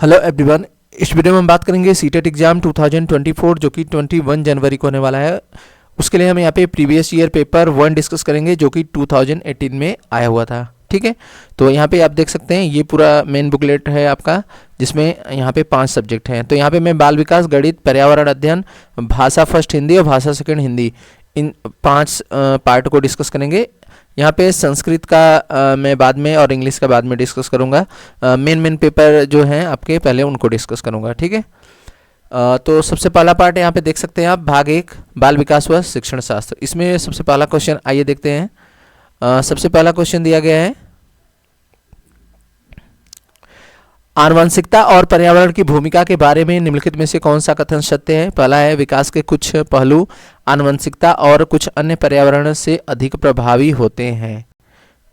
Hello everyone, इस video में हम बात करेंगे सीटेट एग्जाम 2024 जो कि 21 जनवरी को होने वाला है। उसके लिए हम यहाँ पे प्रीवियस ईयर पेपर 1 डिस्कस करेंगे जो कि 2018 में आया हुआ था। ठीक है, तो यहाँ पे आप देख सकते हैं ये पूरा मेन बुकलेट है आपका, जिसमें यहाँ पे 5 सब्जेक्ट हैं। तो यहाँ पे मैं बाल विकास, गणित, पर्यावरण अध्ययन, भाषा फर्स्ट हिंदी और भाषा सेकंड हिंदी, इन 5 पार्ट को डिस्कस करेंगे। यहाँ पे संस्कृत का मैं बाद में और इंग्लिश का बाद में डिस्कस करूँगा। मेन पेपर जो हैं आपके पहले उनको डिस्कस करूँगा। ठीक है, तो सबसे पहला पार्ट यहाँ पे देख सकते हैं आप, भाग 1 बाल विकास व शिक्षण शास्त्र। इसमें सबसे पहला क्वेश्चन आइए देखते हैं। सबसे पहला क्वेश्चन दिया गया है, आनुवंशिकता और पर्यावरण की भूमिका के बारे में निम्नलिखित में से कौन सा कथन सत्य है। पहला है, विकास के कुछ पहलू आनुवंशिकता और कुछ अन्य पर्यावरण से अधिक प्रभावी होते हैं।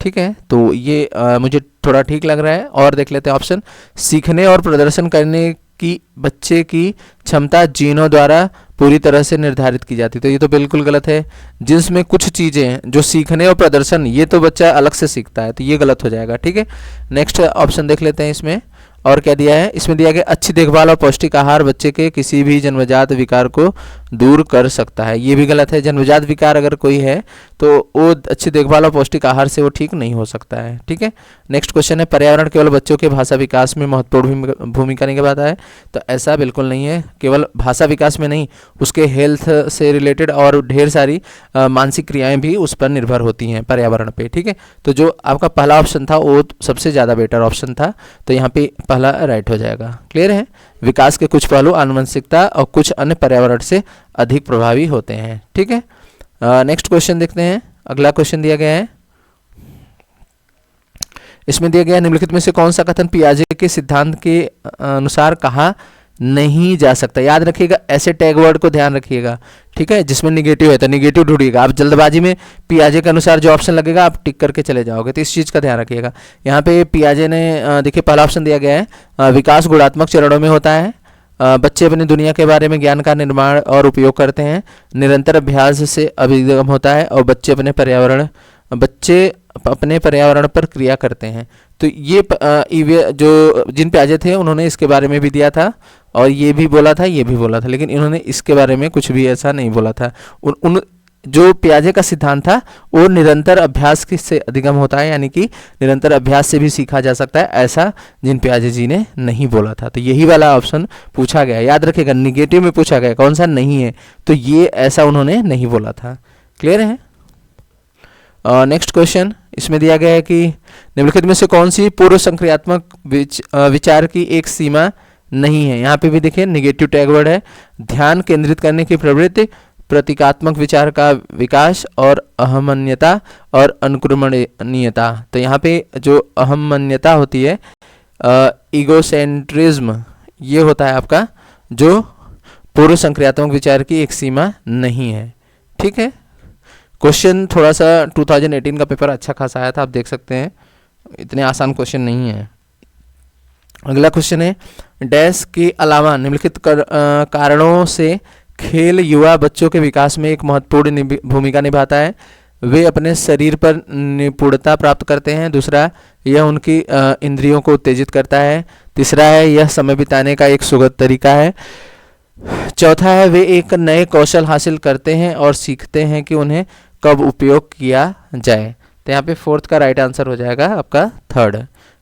ठीक है, तो ये मुझे थोड़ा ठीक लग रहा है। और देख लेते हैं ऑप्शन, सीखने और प्रदर्शन करने की बच्चे की क्षमता जीनों द्वारा पूरी तरह से निर्धारित की जाती है। तो ये तो बिल्कुल गलत है। जीन्स में कुछ चीज़ें हैं जो सीखने और प्रदर्शन, ये तो बच्चा अलग से सीखता है, तो ये गलत हो जाएगा। ठीक है, नेक्स्ट ऑप्शन देख लेते हैं इसमें। और क्या दिया है, इसमें दिया गया अच्छी देखभाल और पौष्टिक आहार बच्चे के किसी भी जन्मजात विकार को दूर कर सकता है। ये भी गलत है। जन्मजात विकार अगर कोई है तो वो अच्छी देखभाल और पौष्टिक आहार से वो ठीक नहीं हो सकता है। ठीक है, नेक्स्ट क्वेश्चन है, पर्यावरण केवल बच्चों के भाषा विकास में महत्वपूर्ण भूमिका निभाता है। तो ऐसा बिल्कुल नहीं है। केवल भाषा विकास में नहीं, उसके हेल्थ से रिलेटेड और ढेर सारी मानसिक क्रियाएं भी उस पर निर्भर होती हैं, पर्यावरण पे। ठीक है, तो जो आपका पहला ऑप्शन था वो सबसे ज़्यादा बेटर ऑप्शन था, तो यहाँ पे पहला राइट हो जाएगा। क्लियर है, विकास के कुछ पहलू आनुवंशिकता और कुछ अन्य पर्यावरण से अधिक प्रभावी होते हैं। ठीक है, नेक्स्ट क्वेश्चन देखते हैं। अगला क्वेश्चन दिया गया है, इसमें दिया गया निम्नलिखित में से कौन सा कथन पियाजे के सिद्धांत के अनुसार कहा नहीं जा सकता। याद रखिएगा, ऐसे टैग वर्ड को ध्यान रखिएगा। ठीक है, जिसमें निगेटिव है तो निगेटिव ढूंढिएगा। आप जल्दबाजी में पियाजे के अनुसार जो ऑप्शन लगेगा आप टिक करके चले जाओगे, तो इस चीज़ का ध्यान रखिएगा। यहाँ पे पियाजे ने देखिए पहला ऑप्शन दिया गया है, विकास गुणात्मक चरणों में होता है। बच्चे अपनी दुनिया के बारे में ज्ञान का निर्माण और उपयोग करते हैं। निरंतर अभ्यास से अभिगम होता है और बच्चे अपने पर्यावरण पर क्रिया करते हैं। तो ये जो जिन पियाजे थे उन्होंने इसके बारे में भी दिया था, और ये भी बोला था, ये भी बोला था, लेकिन इन्होंने इसके बारे में कुछ भी ऐसा नहीं बोला था। जो पियाजे का सिद्धांत था वो निरंतर अभ्यास से अधिगम होता है, यानी कि निरंतर अभ्यास से भी सीखा जा सकता है, ऐसा जिन पियाजे जी ने नहीं बोला था। तो यही वाला ऑप्शन पूछा गया। याद रखिएगा, निगेटिव में पूछा गया, कौन सा नहीं है, तो ये ऐसा उन्होंने नहीं बोला था। क्लियर है। नेक्स्ट क्वेश्चन, इसमें दिया गया है कि निम्नलिखित में से कौन सी पूर्व संक्रियात्मक विचार की एक सीमा नहीं है। यहाँ पे भी देखिए निगेटिव टैग वर्ड है, ध्यान केंद्रित करने की प्रवृत्ति, प्रतीकात्मक विचार का विकास और अहमन्यता और अनुक्रमणीयता। तो यहाँ पे जो अहमन्यता होती है, ईगोसेंट्रिज्म, ये होता है आपका जो पूर्व संक्रियात्मक विचार की एक सीमा नहीं है। ठीक है, क्वेश्चन थोड़ा सा 2018 का पेपर अच्छा खासा आया था, आप देख सकते हैं, इतने आसान क्वेश्चन नहीं है। अगला क्वेश्चन है, डैश के अलावा निम्नलिखित कारणों से खेल युवा बच्चों के विकास में एक महत्वपूर्ण भूमिका निभाता है। वे अपने शरीर पर निपुणता प्राप्त करते हैं। दूसरा, यह उनकी इंद्रियों को उत्तेजित करता है। तीसरा है, यह समय बिताने का एक सुगम तरीका है। चौथा है, वे एक नए कौशल हासिल करते हैं और सीखते हैं कि उन्हें कब उपयोग किया जाए। तो यहाँ पे फोर्थ का राइट आंसर हो जाएगा आपका थर्ड,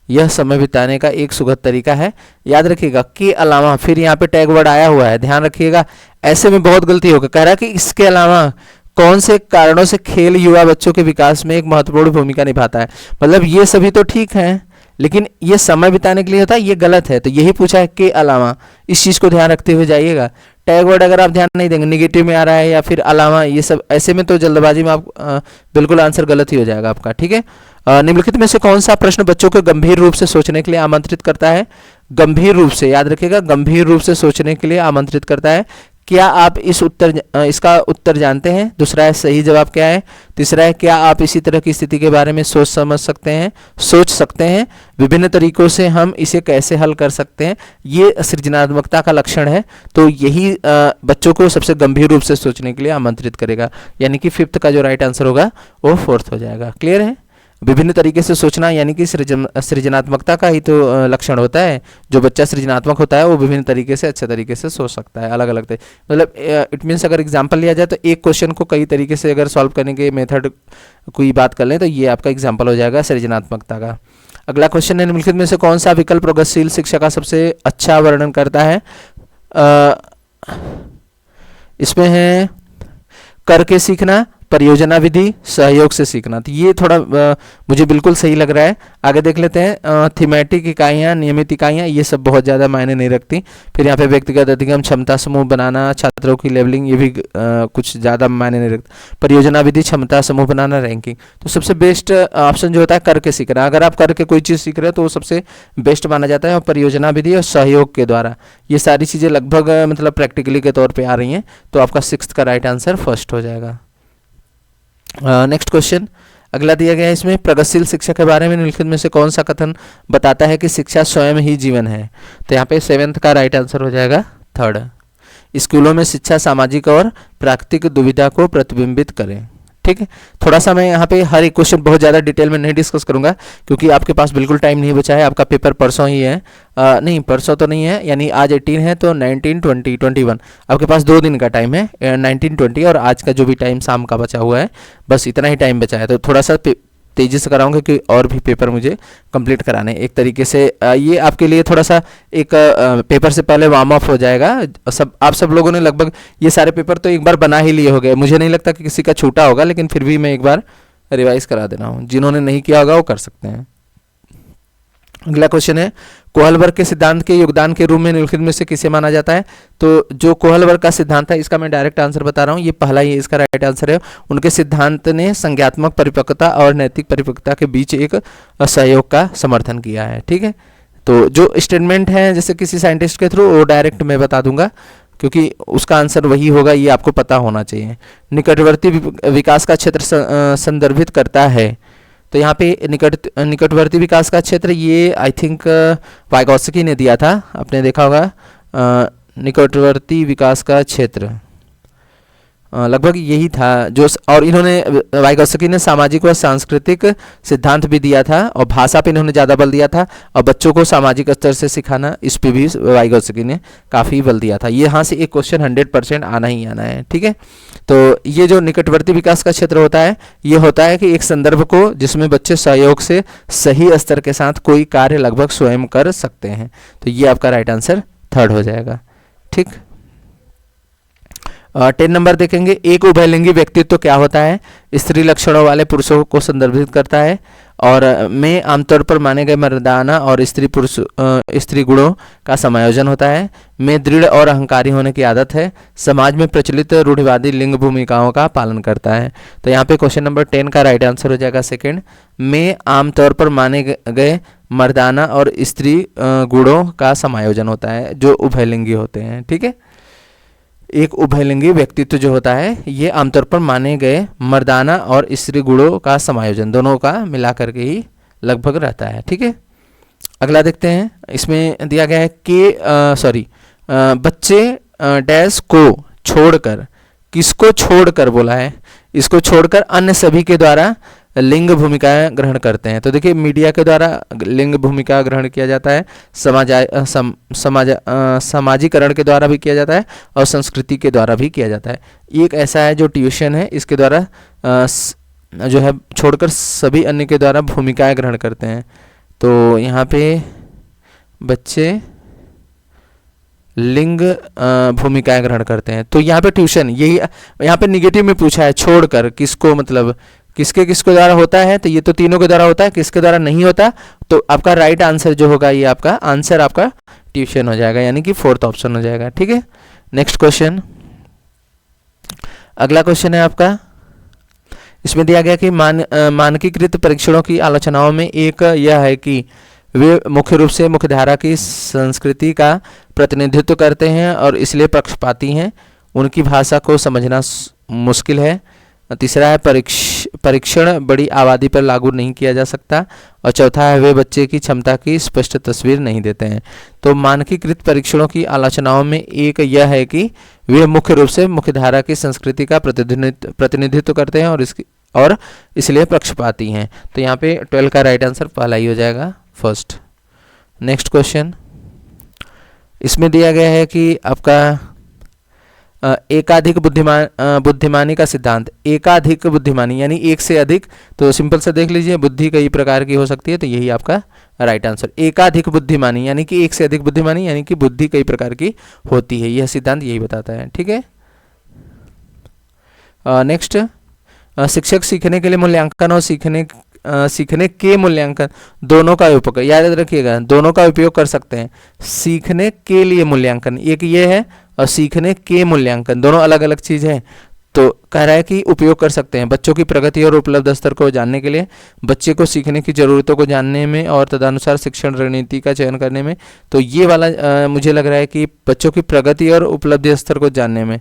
यह समय बिताने का एक सुगम तरीका है। याद रखिएगा, के अलावा, फिर यहाँ पे टैग वर्ड आया हुआ है, ध्यान रखिएगा। ऐसे में बहुत गलती होगी, कह रहा है कि इसके अलावा कौन से कारणों से खेल युवा बच्चों के विकास में एक महत्वपूर्ण भूमिका निभाता है। मतलब ये सभी तो ठीक हैं, लेकिन ये समय बिताने के लिए होता है, ये गलत है। तो यही पूछा है के अलावा, इस चीज़ को ध्यान रखते हुए जाइएगा। टैग वर्ड अगर आप ध्यान नहीं देंगे, निगेटिव में आ रहा है या फिर अलावा, ये सब ऐसे में तो जल्दबाजी में आप बिल्कुल आंसर गलत ही हो जाएगा आपका। ठीक है, निम्नलिखित में से कौन सा प्रश्न बच्चों को गंभीर रूप से सोचने के लिए आमंत्रित करता है। गंभीर रूप से, याद रखिएगा, गंभीर रूप से सोचने के लिए आमंत्रित करता है। क्या आप इसका उत्तर जानते हैं। दूसरा है, सही जवाब क्या है। तीसरा है, क्या आप इसी तरह की स्थिति के बारे में सोच सकते हैं। विभिन्न तरीकों से हम इसे कैसे हल कर सकते हैं। ये सृजनात्मकता का लक्षण है। तो यही बच्चों को सबसे गंभीर रूप से सोचने के लिए आमंत्रित करेगा, यानी कि फिफ्थ का जो राइट आंसर होगा वो फोर्थ हो जाएगा। क्लियर है। विभिन्न तरीके से सोचना यानी कि सृजनात्मकता का ही तो लक्षण होता है। जो बच्चा सृजनात्मक होता है वो विभिन्न तरीके से अच्छे तरीके से सोच सकता है, अलग अलग मतलब इट मीन्स अगर एग्जांपल लिया जाए तो एक क्वेश्चन को कई तरीके से अगर सॉल्व करने के मेथड की बात कर लें तो ये आपका एग्जाम्पल हो जाएगा सृजनात्मकता का। अगला क्वेश्चन है, निम्नलिखित में से कौन सा विकल्प प्रगतिशील शिक्षा का सबसे अच्छा वर्णन करता है? इसमें है करके सीखना, परियोजना विधि, सहयोग से सीखना। तो ये थोड़ा मुझे बिल्कुल सही लग रहा है। आगे देख लेते हैं, थीमेटिक इकाइयाँ, नियमित इकाइयाँ, ये सब बहुत ज़्यादा मायने नहीं रखती। फिर यहाँ पे व्यक्तिगत अधिगम, क्षमता समूह बनाना, छात्रों की लेवलिंग, ये भी कुछ ज़्यादा मायने नहीं रखती। परियोजना विधि, क्षमता समूह बनाना, रैंकिंग। तो सबसे बेस्ट ऑप्शन जो होता है करके सीखना। अगर आप करके कोई चीज़ सीख रहे हो तो वो सबसे बेस्ट माना जाता है। और परियोजना विधि और सहयोग के द्वारा, ये सारी चीज़ें लगभग मतलब प्रैक्टिकली के तौर पर आ रही हैं। तो आपका 6th का राइट आंसर फर्स्ट हो जाएगा। नेक्स्ट क्वेश्चन अगला दिया गया है, इसमें प्रगतिशील शिक्षा के बारे में निम्नलिखित में से कौन सा कथन बताता है कि शिक्षा स्वयं ही जीवन है? तो यहाँ पे 7th का राइट आंसर हो जाएगा 3rd। स्कूलों में शिक्षा सामाजिक और प्राकृतिक दुविधा को प्रतिबिंबित करें। ठीक है, थोड़ा सा मैं यहाँ पे हर एक क्वेश्चन बहुत ज़्यादा डिटेल में नहीं डिस्कस करूंगा क्योंकि आपके पास बिल्कुल टाइम नहीं बचा है। आपका पेपर परसों ही है, नहीं परसों तो नहीं है, यानी आज 18 है तो 19, 20, 21 आपके पास 2 दिन का टाइम है, 19, 20 और आज का जो भी टाइम शाम का बचा हुआ है, बस इतना ही टाइम बचा है। तो थोड़ा सा तेज़ी से कराऊंगा कि और भी पेपर मुझे कंप्लीट कराने। एक तरीके से ये आपके लिए थोड़ा सा एक पेपर से पहले वार्म अप हो जाएगा। आप सब लोगों ने लगभग ये सारे पेपर तो एक बार बना ही लिए होंगे। मुझे नहीं लगता कि किसी का छूटा होगा, लेकिन फिर भी मैं एक बार रिवाइज करा दे रहा हूँ। जिन्होंने नहीं किया होगा वो कर सकते हैं। अगला क्वेश्चन है, कोहलबर्ग के सिद्धांत के योगदान के रूप में निम्नलिखित में से किसे माना जाता है? तो जो कोहलबर्ग का सिद्धांत है, इसका मैं डायरेक्ट आंसर बता रहा हूँ, ये पहला ही इसका राइट आंसर है। उनके सिद्धांत ने संज्ञात्मक परिपक्वता और नैतिक परिपक्वता के बीच एक सहयोग का समर्थन किया है। ठीक है, तो जो स्टेटमेंट है जैसे किसी साइंटिस्ट के थ्रू वो डायरेक्ट मैं बता दूंगा क्योंकि उसका आंसर वही होगा, ये आपको पता होना चाहिए। निकटवर्ती विकास का क्षेत्र संदर्भित करता है, तो यहाँ पे निकटवर्ती विकास का क्षेत्र ये आई थिंक वाइगोत्स्की ने दिया था, आपने देखा होगा। निकटवर्ती विकास का क्षेत्र लगभग यही था जो, और इन्होंने वाइगोत्स्की ने सामाजिक व सांस्कृतिक सिद्धांत भी दिया था और भाषा पे इन्होंने ज़्यादा बल दिया था और बच्चों को सामाजिक स्तर से सिखाना, इस पे भी वाइगोत्स्की ने काफ़ी बल दिया था। यहाँ से एक क्वेश्चन 100% आना ही आना है। ठीक है, तो ये जो निकटवर्ती विकास का क्षेत्र होता है, ये होता है कि एक संदर्भ को जिसमें बच्चे सहयोग से सही स्तर के साथ कोई कार्य लगभग स्वयं कर सकते हैं। तो ये आपका राइट आंसर 3rd हो जाएगा। ठीक, 10 नंबर देखेंगे, एक उभयलिंगी व्यक्तित्व क्या होता है? स्त्री लक्षणों वाले पुरुषों को संदर्भित करता है और में आमतौर पर माने गए मर्दाना और स्त्री गुणों का समायोजन होता है। में दृढ़ और अहंकारी होने की आदत है। समाज में प्रचलित रूढ़िवादी लिंग भूमिकाओं का पालन करता है। तो यहाँ पे क्वेश्चन नंबर 10 का राइट आंसर हो जाएगा 2nd। में आमतौर पर माने गए मर्दाना और स्त्री गुणों का समायोजन होता है जो उभयलिंगी होते हैं। ठीक है, एक उभयलिंगी व्यक्तित्व जो होता है ये आमतौर पर माने गए मर्दाना और स्त्री गुणों का समायोजन दोनों का मिला करके ही लगभग रहता है। ठीक है, अगला देखते हैं, इसमें दिया गया है कि बच्चे डैश को छोड़कर, किसको छोड़कर बोला है? इसको छोड़कर अन्य सभी के द्वारा लिंग भूमिकाएं ग्रहण करते हैं। तो देखिए, मीडिया के द्वारा लिंग भूमिका ग्रहण किया जाता है, सामाजिकरण के द्वारा भी किया जाता है और संस्कृति के द्वारा भी किया जाता है। एक ऐसा है जो ट्यूशन है, इसके द्वारा जो है छोड़कर सभी अन्य के द्वारा भूमिकाएं ग्रहण करते हैं। तो यहाँ पे बच्चे लिंग भूमिकाएं ग्रहण करते हैं। तो यहाँ पे ट्यूशन, यही यहाँ पे निगेटिव में पूछा है, छोड़कर किसको, मतलब किसके द्वारा होता है? तो ये तो तीनों के द्वारा होता है, किसके द्वारा नहीं होता? तो आपका राइट आंसर जो होगा, ये आपका आंसर आपका ट्यूशन हो जाएगा, यानी कि 4th ऑप्शन हो जाएगा। ठीक है, नेक्स्ट क्वेश्चन, अगला क्वेश्चन है आपका, इसमें दिया गया कि मानकीकृत परीक्षणों की आलोचनाओं में एक यह है कि वे मुख्य रूप से मुख्यधारा की संस्कृति का प्रतिनिधित्व करते हैं और इसलिए पक्षपाती हैं। उनकी भाषा को समझना मुश्किल है। तीसरा है परीक्षण बड़ी आबादी पर लागू नहीं किया जा सकता। और चौथा है वे बच्चे की क्षमता की स्पष्ट तस्वीर नहीं देते हैं। तो मानकीकृत परीक्षणों की आलोचनाओं में एक यह है कि वे मुख्य रूप से मुख्यधारा की संस्कृति का प्रतिनिधित्व करते हैं और और इसलिए पक्षपाती हैं। तो यहाँ पे 12 का राइट आंसर पहला ही हो जाएगा, फर्स्ट। नेक्स्ट क्वेश्चन, इसमें दिया गया है कि आपका एकाधिक बुद्धिमानी का सिद्धांत। एकाधिक बुद्धिमानी यानी एक से अधिक, तो सिंपल से देख लीजिए, बुद्धि कई प्रकार की हो सकती है, तो यही आपका राइट आंसर। एकाधिक बुद्धिमानी यानी कि एक से अधिक बुद्धिमानी यानी कि बुद्धि कई प्रकार की होती है, यह सिद्धांत यही बताता है। ठीक है। नेक्स्ट, शिक्षक सीखने के लिए मूल्यांकन और सीखने के मूल्यांकन दोनों का उपयोग, याद रखिएगा, दोनों का उपयोग कर सकते हैं। सीखने के लिए मूल्यांकन एक ये है और सीखने के मूल्यांकन दोनों अलग अलग चीज़ है। तो कह रहा है कि उपयोग कर सकते हैं बच्चों की प्रगति और उपलब्ध स्तर को जानने के लिए, बच्चे को सीखने की ज़रूरतों को जानने में और तदनुसार शिक्षण रणनीति का चयन करने में। तो ये वाला मुझे लग रहा है कि बच्चों की प्रगति और उपलब्धि स्तर को जानने में।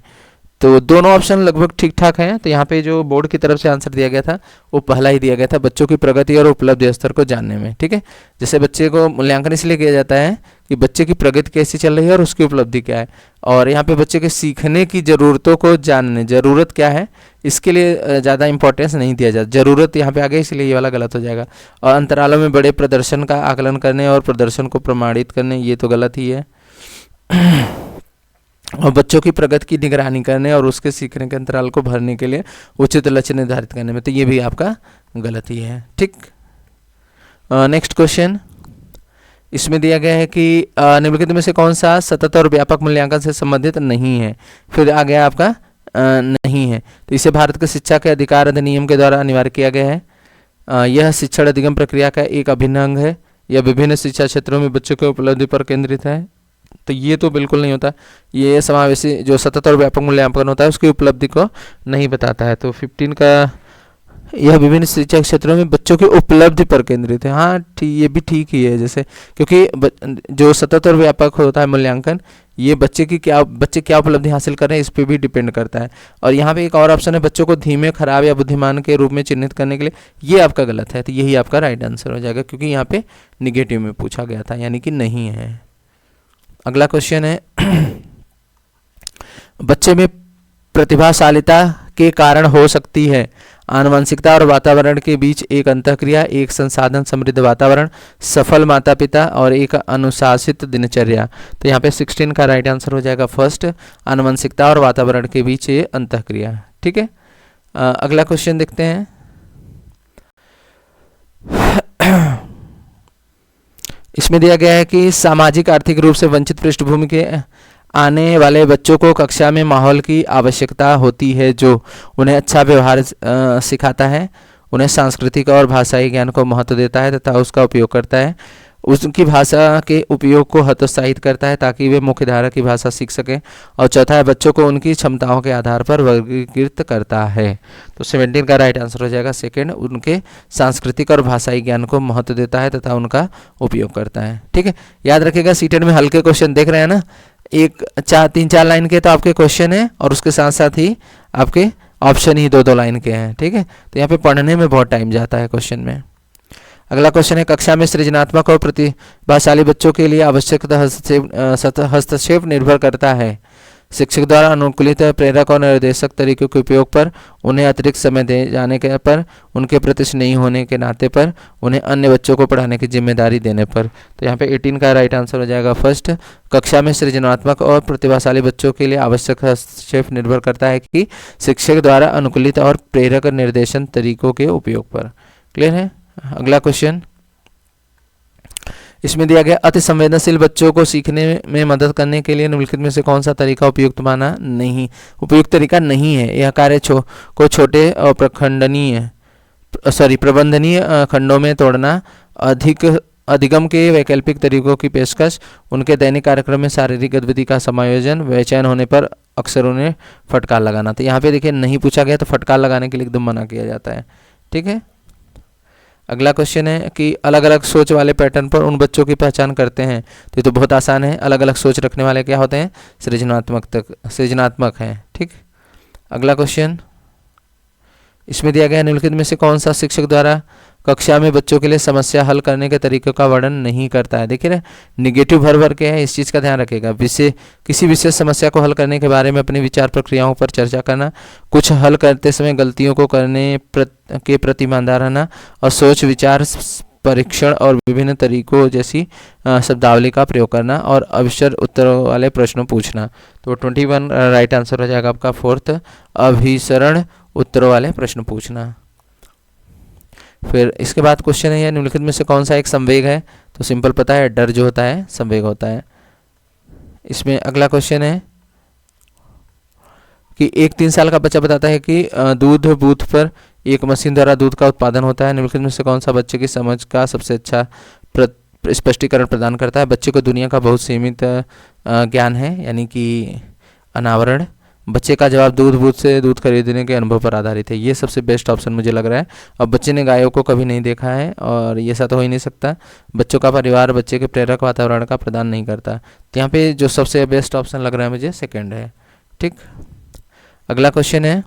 तो दोनों ऑप्शन लगभग ठीक ठाक हैं। तो यहाँ पे जो बोर्ड की तरफ से आंसर दिया गया था वो पहला ही दिया गया था, बच्चों की प्रगति और उपलब्धि स्तर को जानने में। ठीक है। जैसे बच्चे को मूल्यांकन इसलिए किया जाता है कि बच्चे की प्रगति कैसी चल रही है और उसकी उपलब्धि क्या है, और यहाँ पे बच्चे के सीखने की ज़रूरतों को जानने, ज़रूरत क्या है इसके लिए ज़्यादा इंपॉर्टेंस नहीं दिया जाता, ज़रूरत यहाँ पे आ गई इसलिए ये वाला गलत हो जाएगा। और अंतरालों में बड़े प्रदर्शन का आकलन करने और प्रदर्शन को प्रमाणित करने, ये तो गलत ही है। और बच्चों की प्रगति की निगरानी करने और उसके सीखने के अंतराल को भरने के लिए उचित लक्ष्य निर्धारित करने में, तो ये भी आपका गलत ही है। ठीक। नेक्स्ट क्वेश्चन, इसमें दिया गया है कि निम्नलिखित में से कौन सा सतत और व्यापक मूल्यांकन से संबंधित नहीं है। फिर आ गया आपका नहीं है, तो इसे भारत के शिक्षा के अधिकार अधिनियम के द्वारा अनिवार्य किया गया है। यह शिक्षण अधिगम प्रक्रिया का एक अभिन्न अंग है। यह विभिन्न शिक्षा क्षेत्रों में बच्चों की उपलब्धि पर केंद्रित है। तो ये तो बिल्कुल नहीं होता, ये समावेशी जो सतत और व्यापक मूल्यांकन होता है उसकी उपलब्धि को नहीं बताता है। तो 15 का यह विभिन्न शिक्षा क्षेत्रों में बच्चों की उपलब्धि पर केंद्रित है। हाँ ठीक, ये भी ठीक ही है, जैसे क्योंकि जो सतत और व्यापक होता है मूल्यांकन, ये बच्चे क्या उपलब्धि हासिल कर रहे हैं इस पर भी डिपेंड करता है। और यहाँ पे एक और ऑप्शन है बच्चों को धीमे, खराब या बुद्धिमान के रूप में चिन्हित करने के लिए, ये आपका गलत है। तो यही आपका राइट आंसर हो जाएगा, क्योंकि यहाँ पे निगेटिव में पूछा गया था, यानी कि नहीं है। अगला क्वेश्चन है बच्चे में प्रतिभाशालिता के कारण हो सकती है आनुवंशिकता और वातावरण के बीच एक अंतःक्रिया, एक संसाधन समृद्ध वातावरण, सफल माता पिता और एक अनुशासित दिनचर्या। तो यहाँ पे 16 का राइट आंसर हो जाएगा फर्स्ट, आनुवंशिकता और वातावरण के बीच ये अंतःक्रिया। ठीक है। अगला क्वेश्चन देखते हैं। इसमें दिया गया है कि सामाजिक आर्थिक रूप से वंचित पृष्ठभूमि के आने वाले बच्चों को कक्षा में माहौल की आवश्यकता होती है जो उन्हें अच्छा व्यवहार सिखाता है, उन्हें सांस्कृतिक और भाषाई ज्ञान को महत्व देता है तथा उसका उपयोग करता है, उसकी भाषा के उपयोग को हतोत्साहित करता है ताकि वे मुख्यधारा की भाषा सीख सकें, और चौथा है बच्चों को उनकी क्षमताओं के आधार पर वर्गीकृत करता है। तो 17 का राइट आंसर हो जाएगा सेकंड, उनके सांस्कृतिक और भाषाई ज्ञान को महत्व देता है तथा उनका उपयोग करता है। ठीक है। याद रखिएगा सीटेट में हल्के क्वेश्चन देख रहे हैं ना, 3-4 लाइन के तो आपके क्वेश्चन है और उसके साथ साथ ही आपके ऑप्शन ही 2-2 लाइन के हैं। ठीक है। तो यहाँ पे पढ़ने में बहुत टाइम जाता है क्वेश्चन में। अगला क्वेश्चन है कक्षा में सृजनात्मक और प्रतिभाशाली बच्चों के लिए आवश्यक हस्तक्षेप निर्भर करता है शिक्षक द्वारा अनुकूलित प्रेरक और निर्देशक तरीकों के उपयोग पर, उन्हें अतिरिक्त समय दे जाने के पर, उनके प्रति स्नेही होने के नाते पर, उन्हें अन्य बच्चों को पढ़ाने की जिम्मेदारी देने पर। तो यहाँ पे 18 का राइट आंसर हो जाएगा फर्स्ट, कक्षा में सृजनात्मक और प्रतिभाशाली बच्चों के लिए आवश्यक हस्तक्षेप निर्भर करता है कि शिक्षक द्वारा अनुकूलित और प्रेरक निर्देशन तरीकों के उपयोग पर। क्लियर है। अगला क्वेश्चन, इसमें दिया गया अति संवेदनशील बच्चों को सीखने में मदद करने के लिए निम्नलिखित में से कौन सा तरीका उपयुक्त उपयुक्त तरीका नहीं है। यह कार्य को छोटे और प्रबंधनीय खंडों में तोड़ना, अधिगम के वैकल्पिक तरीकों की पेशकश, उनके दैनिक कार्यक्रम में शारीरिक गतिविधि का समायोजन, बेचैन होने पर अक्सर उन्हें फटकार लगाना। तो यहाँ पे देखिए नहीं पूछा गया तो फटकार लगाने के लिए एकदम मना किया जाता है। ठीक है। अगला क्वेश्चन है कि अलग अलग सोच वाले पैटर्न पर उन बच्चों की पहचान करते हैं। तो ये तो बहुत आसान है, अलग अलग सोच रखने वाले क्या होते हैं, सृजनात्मक हैं। ठीक। अगला क्वेश्चन, इसमें दिया गया निम्नलिखित में से कौन सा शिक्षक द्वारा कक्षा में बच्चों के लिए समस्या हल करने के तरीकों का वर्णन नहीं करता है। देखिए ना, निगेटिव भर भर के है, इस चीज़ का ध्यान रखिएगा। किसी विशेष समस्या को हल करने के बारे में अपने विचार प्रक्रियाओं पर चर्चा करना, कुछ हल करते समय गलतियों को करने के प्रति ईमानदार रहना, और सोच विचार परीक्षण और विभिन्न तरीकों जैसी शब्दावली का प्रयोग करना, और अवसर उत्तरों वाले प्रश्नों पूछना। तो 21 राइट आंसर हो जाएगा आपका फोर्थ, अभिसरण उत्तरों वाले प्रश्न पूछना। फिर इसके बाद क्वेश्चन है निम्नलिखित में से कौन सा एक संवेग है। तो सिंपल पता है, डर जो होता है संवेग होता है। इसमें अगला क्वेश्चन है कि एक 3 साल का बच्चा बताता है कि दूध बूथ पर एक मशीन द्वारा दूध का उत्पादन होता है। निम्नलिखित में से कौन सा बच्चे की समझ का सबसे अच्छा स्पष्टीकरण प्रदान करता है। बच्चे को दुनिया का बहुत सीमित ज्ञान है, यानी कि अनावरण। बच्चे का जवाब दूध बूथ से दूध खरीदने के अनुभव पर आधारित है। ये सबसे बेस्ट ऑप्शन मुझे लग रहा है। अब बच्चे ने गायों को कभी नहीं देखा है और ये ऐसा तो हो ही नहीं सकता। बच्चों का परिवार बच्चे के प्रेरक वातावरण का प्रदान नहीं करता। तो यहाँ पे जो सबसे बेस्ट ऑप्शन लग रहा है मुझे सेकंड है। ठीक, अगला क्वेश्चन है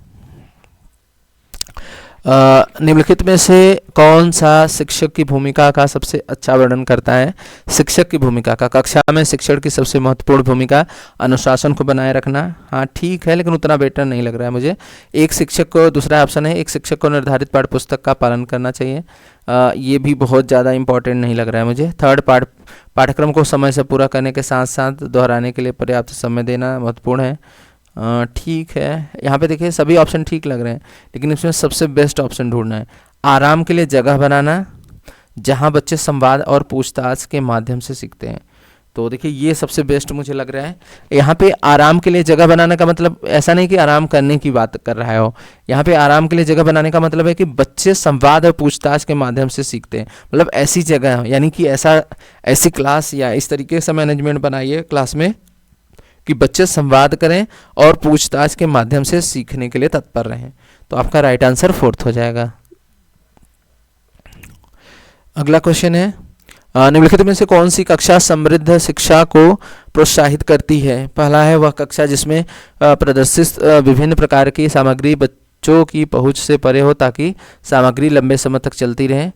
निम्नलिखित में से कौन सा शिक्षक की भूमिका का सबसे अच्छा वर्णन करता है। शिक्षक की भूमिका का, कक्षा में शिक्षण की सबसे महत्वपूर्ण भूमिका अनुशासन को बनाए रखना। हाँ ठीक है, लेकिन उतना बेटर नहीं लग रहा है मुझे। एक शिक्षक को, दूसरा ऑप्शन है, एक शिक्षक को निर्धारित पाठ्यपुस्तक का पालन करना चाहिए। ये भी बहुत ज़्यादा इंपॉर्टेंट नहीं लग रहा है मुझे। थर्ड, पाठ्यक्रम को समय से पूरा करने के साथ साथ दोहराने के लिए पर्याप्त समय देना महत्वपूर्ण है। ठीक है, यहाँ पे देखिए सभी ऑप्शन ठीक लग रहे हैं, लेकिन इसमें सबसे बेस्ट ऑप्शन ढूंढना है। आराम के लिए जगह बनाना जहाँ बच्चे संवाद और पूछताछ के माध्यम से सीखते हैं। तो देखिए ये सबसे बेस्ट मुझे लग रहा है। यहाँ पे आराम के लिए जगह बनाने का मतलब ऐसा नहीं कि आराम करने की बात कर रहा है हो। यहाँ पे आराम के लिए जगह बनाने का मतलब है कि बच्चे संवाद और पूछताछ के माध्यम से सीखते हैं। मतलब ऐसी जगह, यानी कि ऐसी क्लास या इस तरीके से मैनेजमेंट बनाइए क्लास में कि बच्चे संवाद करें और पूछताछ के माध्यम से सीखने के लिए तत्पर रहें। तो आपका राइट आंसर फोर्थ हो जाएगा। अगला क्वेश्चन है निम्नलिखित में से कौन सी कक्षा समृद्ध शिक्षा को प्रोत्साहित करती है। पहला है वह कक्षा जिसमें प्रदर्शित विभिन्न प्रकार की सामग्री बच्चों की पहुंच से परे हो ताकि सामग्री लंबे समय तक चलती रहे।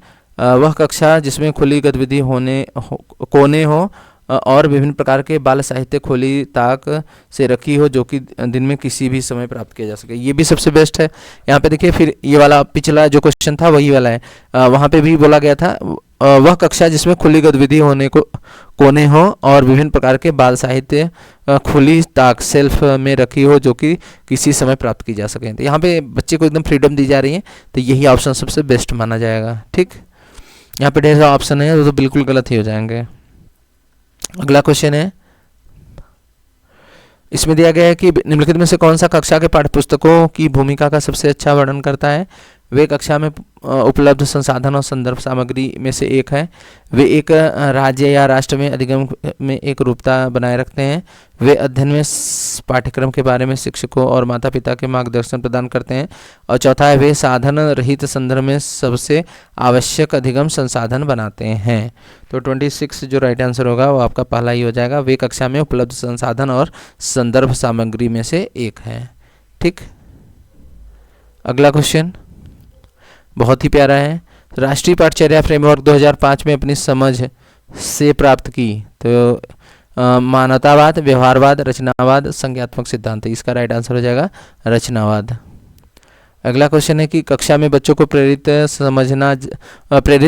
वह कक्षा जिसमें खुली गतिविधि कोने हो और विभिन्न प्रकार के बाल साहित्य खुली ताक से रखी हो जो कि दिन में किसी भी समय प्राप्त किया जा सके। ये भी सबसे बेस्ट है। यहाँ पे देखिए फिर ये वाला पिछला जो क्वेश्चन था वही वाला है। वहाँ पे भी बोला गया था वह कक्षा जिसमें खुली गतिविधि कोने हो और विभिन्न प्रकार के बाल साहित्य खुली ताक सेल्फ में रखी हो जो कि किसी समय प्राप्त की जा सके। तो यहाँ पे बच्चे को एकदम फ्रीडम दी जा रही है, तो यही ऑप्शन सबसे बेस्ट माना जाएगा। ठीक, यहाँ पे ढेर सारा ऑप्शन है तो बिल्कुल गलत ही हो जाएंगे। अगला क्वेश्चन है, इसमें दिया गया है कि निम्नलिखित में से कौन सा कक्षा के पाठ्यपुस्तकों की भूमिका का सबसे अच्छा वर्णन करता है। वे कक्षा में उपलब्ध संसाधन और संदर्भ सामग्री में से एक है। वे एक राज्य या राष्ट्र में अधिगम में एक रूपता बनाए रखते हैं। वे अध्ययन में पाठ्यक्रम के बारे में शिक्षकों और माता पिता के मार्गदर्शन प्रदान करते हैं। और चौथा है वे साधन रहित संदर्भ में सबसे आवश्यक अधिगम संसाधन बनाते हैं। तो 26 जो राइट आंसर होगा वो आपका पहला ही हो जाएगा। वे कक्षा में उपलब्ध संसाधन और संदर्भ सामग्री में से एक है। ठीक, अगला क्वेश्चन बहुत ही प्यारा है। राष्ट्रीय पाठचर्या फ्रेमवर्क 2005 में अपनी समझ से प्राप्त की तो मानवतावाद, व्यवहारवाद, रचनावाद, संज्ञात्मक सिद्धांत। इसका राइट आंसर हो जाएगा रचनावाद। अगला क्वेश्चन है कि कक्षा में बच्चों को प्रेरित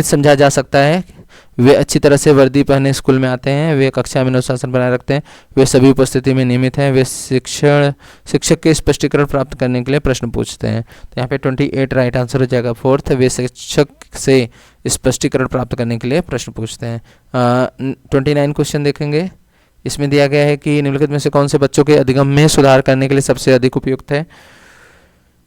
समझा जा सकता है। वे अच्छी तरह से वर्दी पहने स्कूल में आते हैं। वे कक्षा में अनुशासन बनाए रखते हैं। वे सभी उपस्थिति में नियमित हैं। वे शिक्षक के स्पष्टीकरण प्राप्त करने के लिए प्रश्न पूछते हैं। तो यहाँ पे 28 राइट आंसर हो जाएगा फोर्थ। वे शिक्षक से स्पष्टीकरण प्राप्त करने के लिए प्रश्न पूछते हैं। 29 क्वेश्चन देखेंगे। इसमें दिया गया है कि निम्नलिखित में से कौन से बच्चों के अधिगम में सुधार करने के लिए सबसे अधिक उपयुक्त है।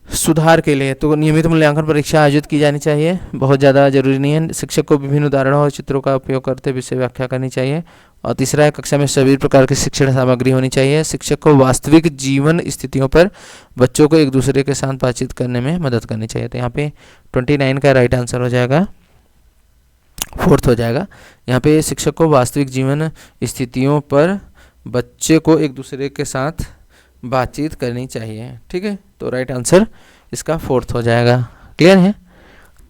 सुधार के लिए तो नियमित मूल्यांकन परीक्षा आयोजित की जानी चाहिए, बहुत ज़्यादा जरूरी नहीं है। शिक्षक को विभिन्न उदाहरणों और चित्रों का उपयोग करते विषय व्याख्या करनी चाहिए। और तीसरा है कक्षा में सभी प्रकार की शिक्षण सामग्री होनी चाहिए। शिक्षक को वास्तविक जीवन स्थितियों पर बच्चों को एक दूसरे के साथ बातचीत करने में मदद करनी चाहिए। तो यहाँ पे 29 का राइट आंसर हो जाएगा, फोर्थ हो जाएगा। यहाँ पे शिक्षक को वास्तविक जीवन स्थितियों पर बच्चे को एक दूसरे के साथ बातचीत करनी चाहिए। ठीक है, तो राइट आंसर इसका फोर्थ हो जाएगा। क्लियर है,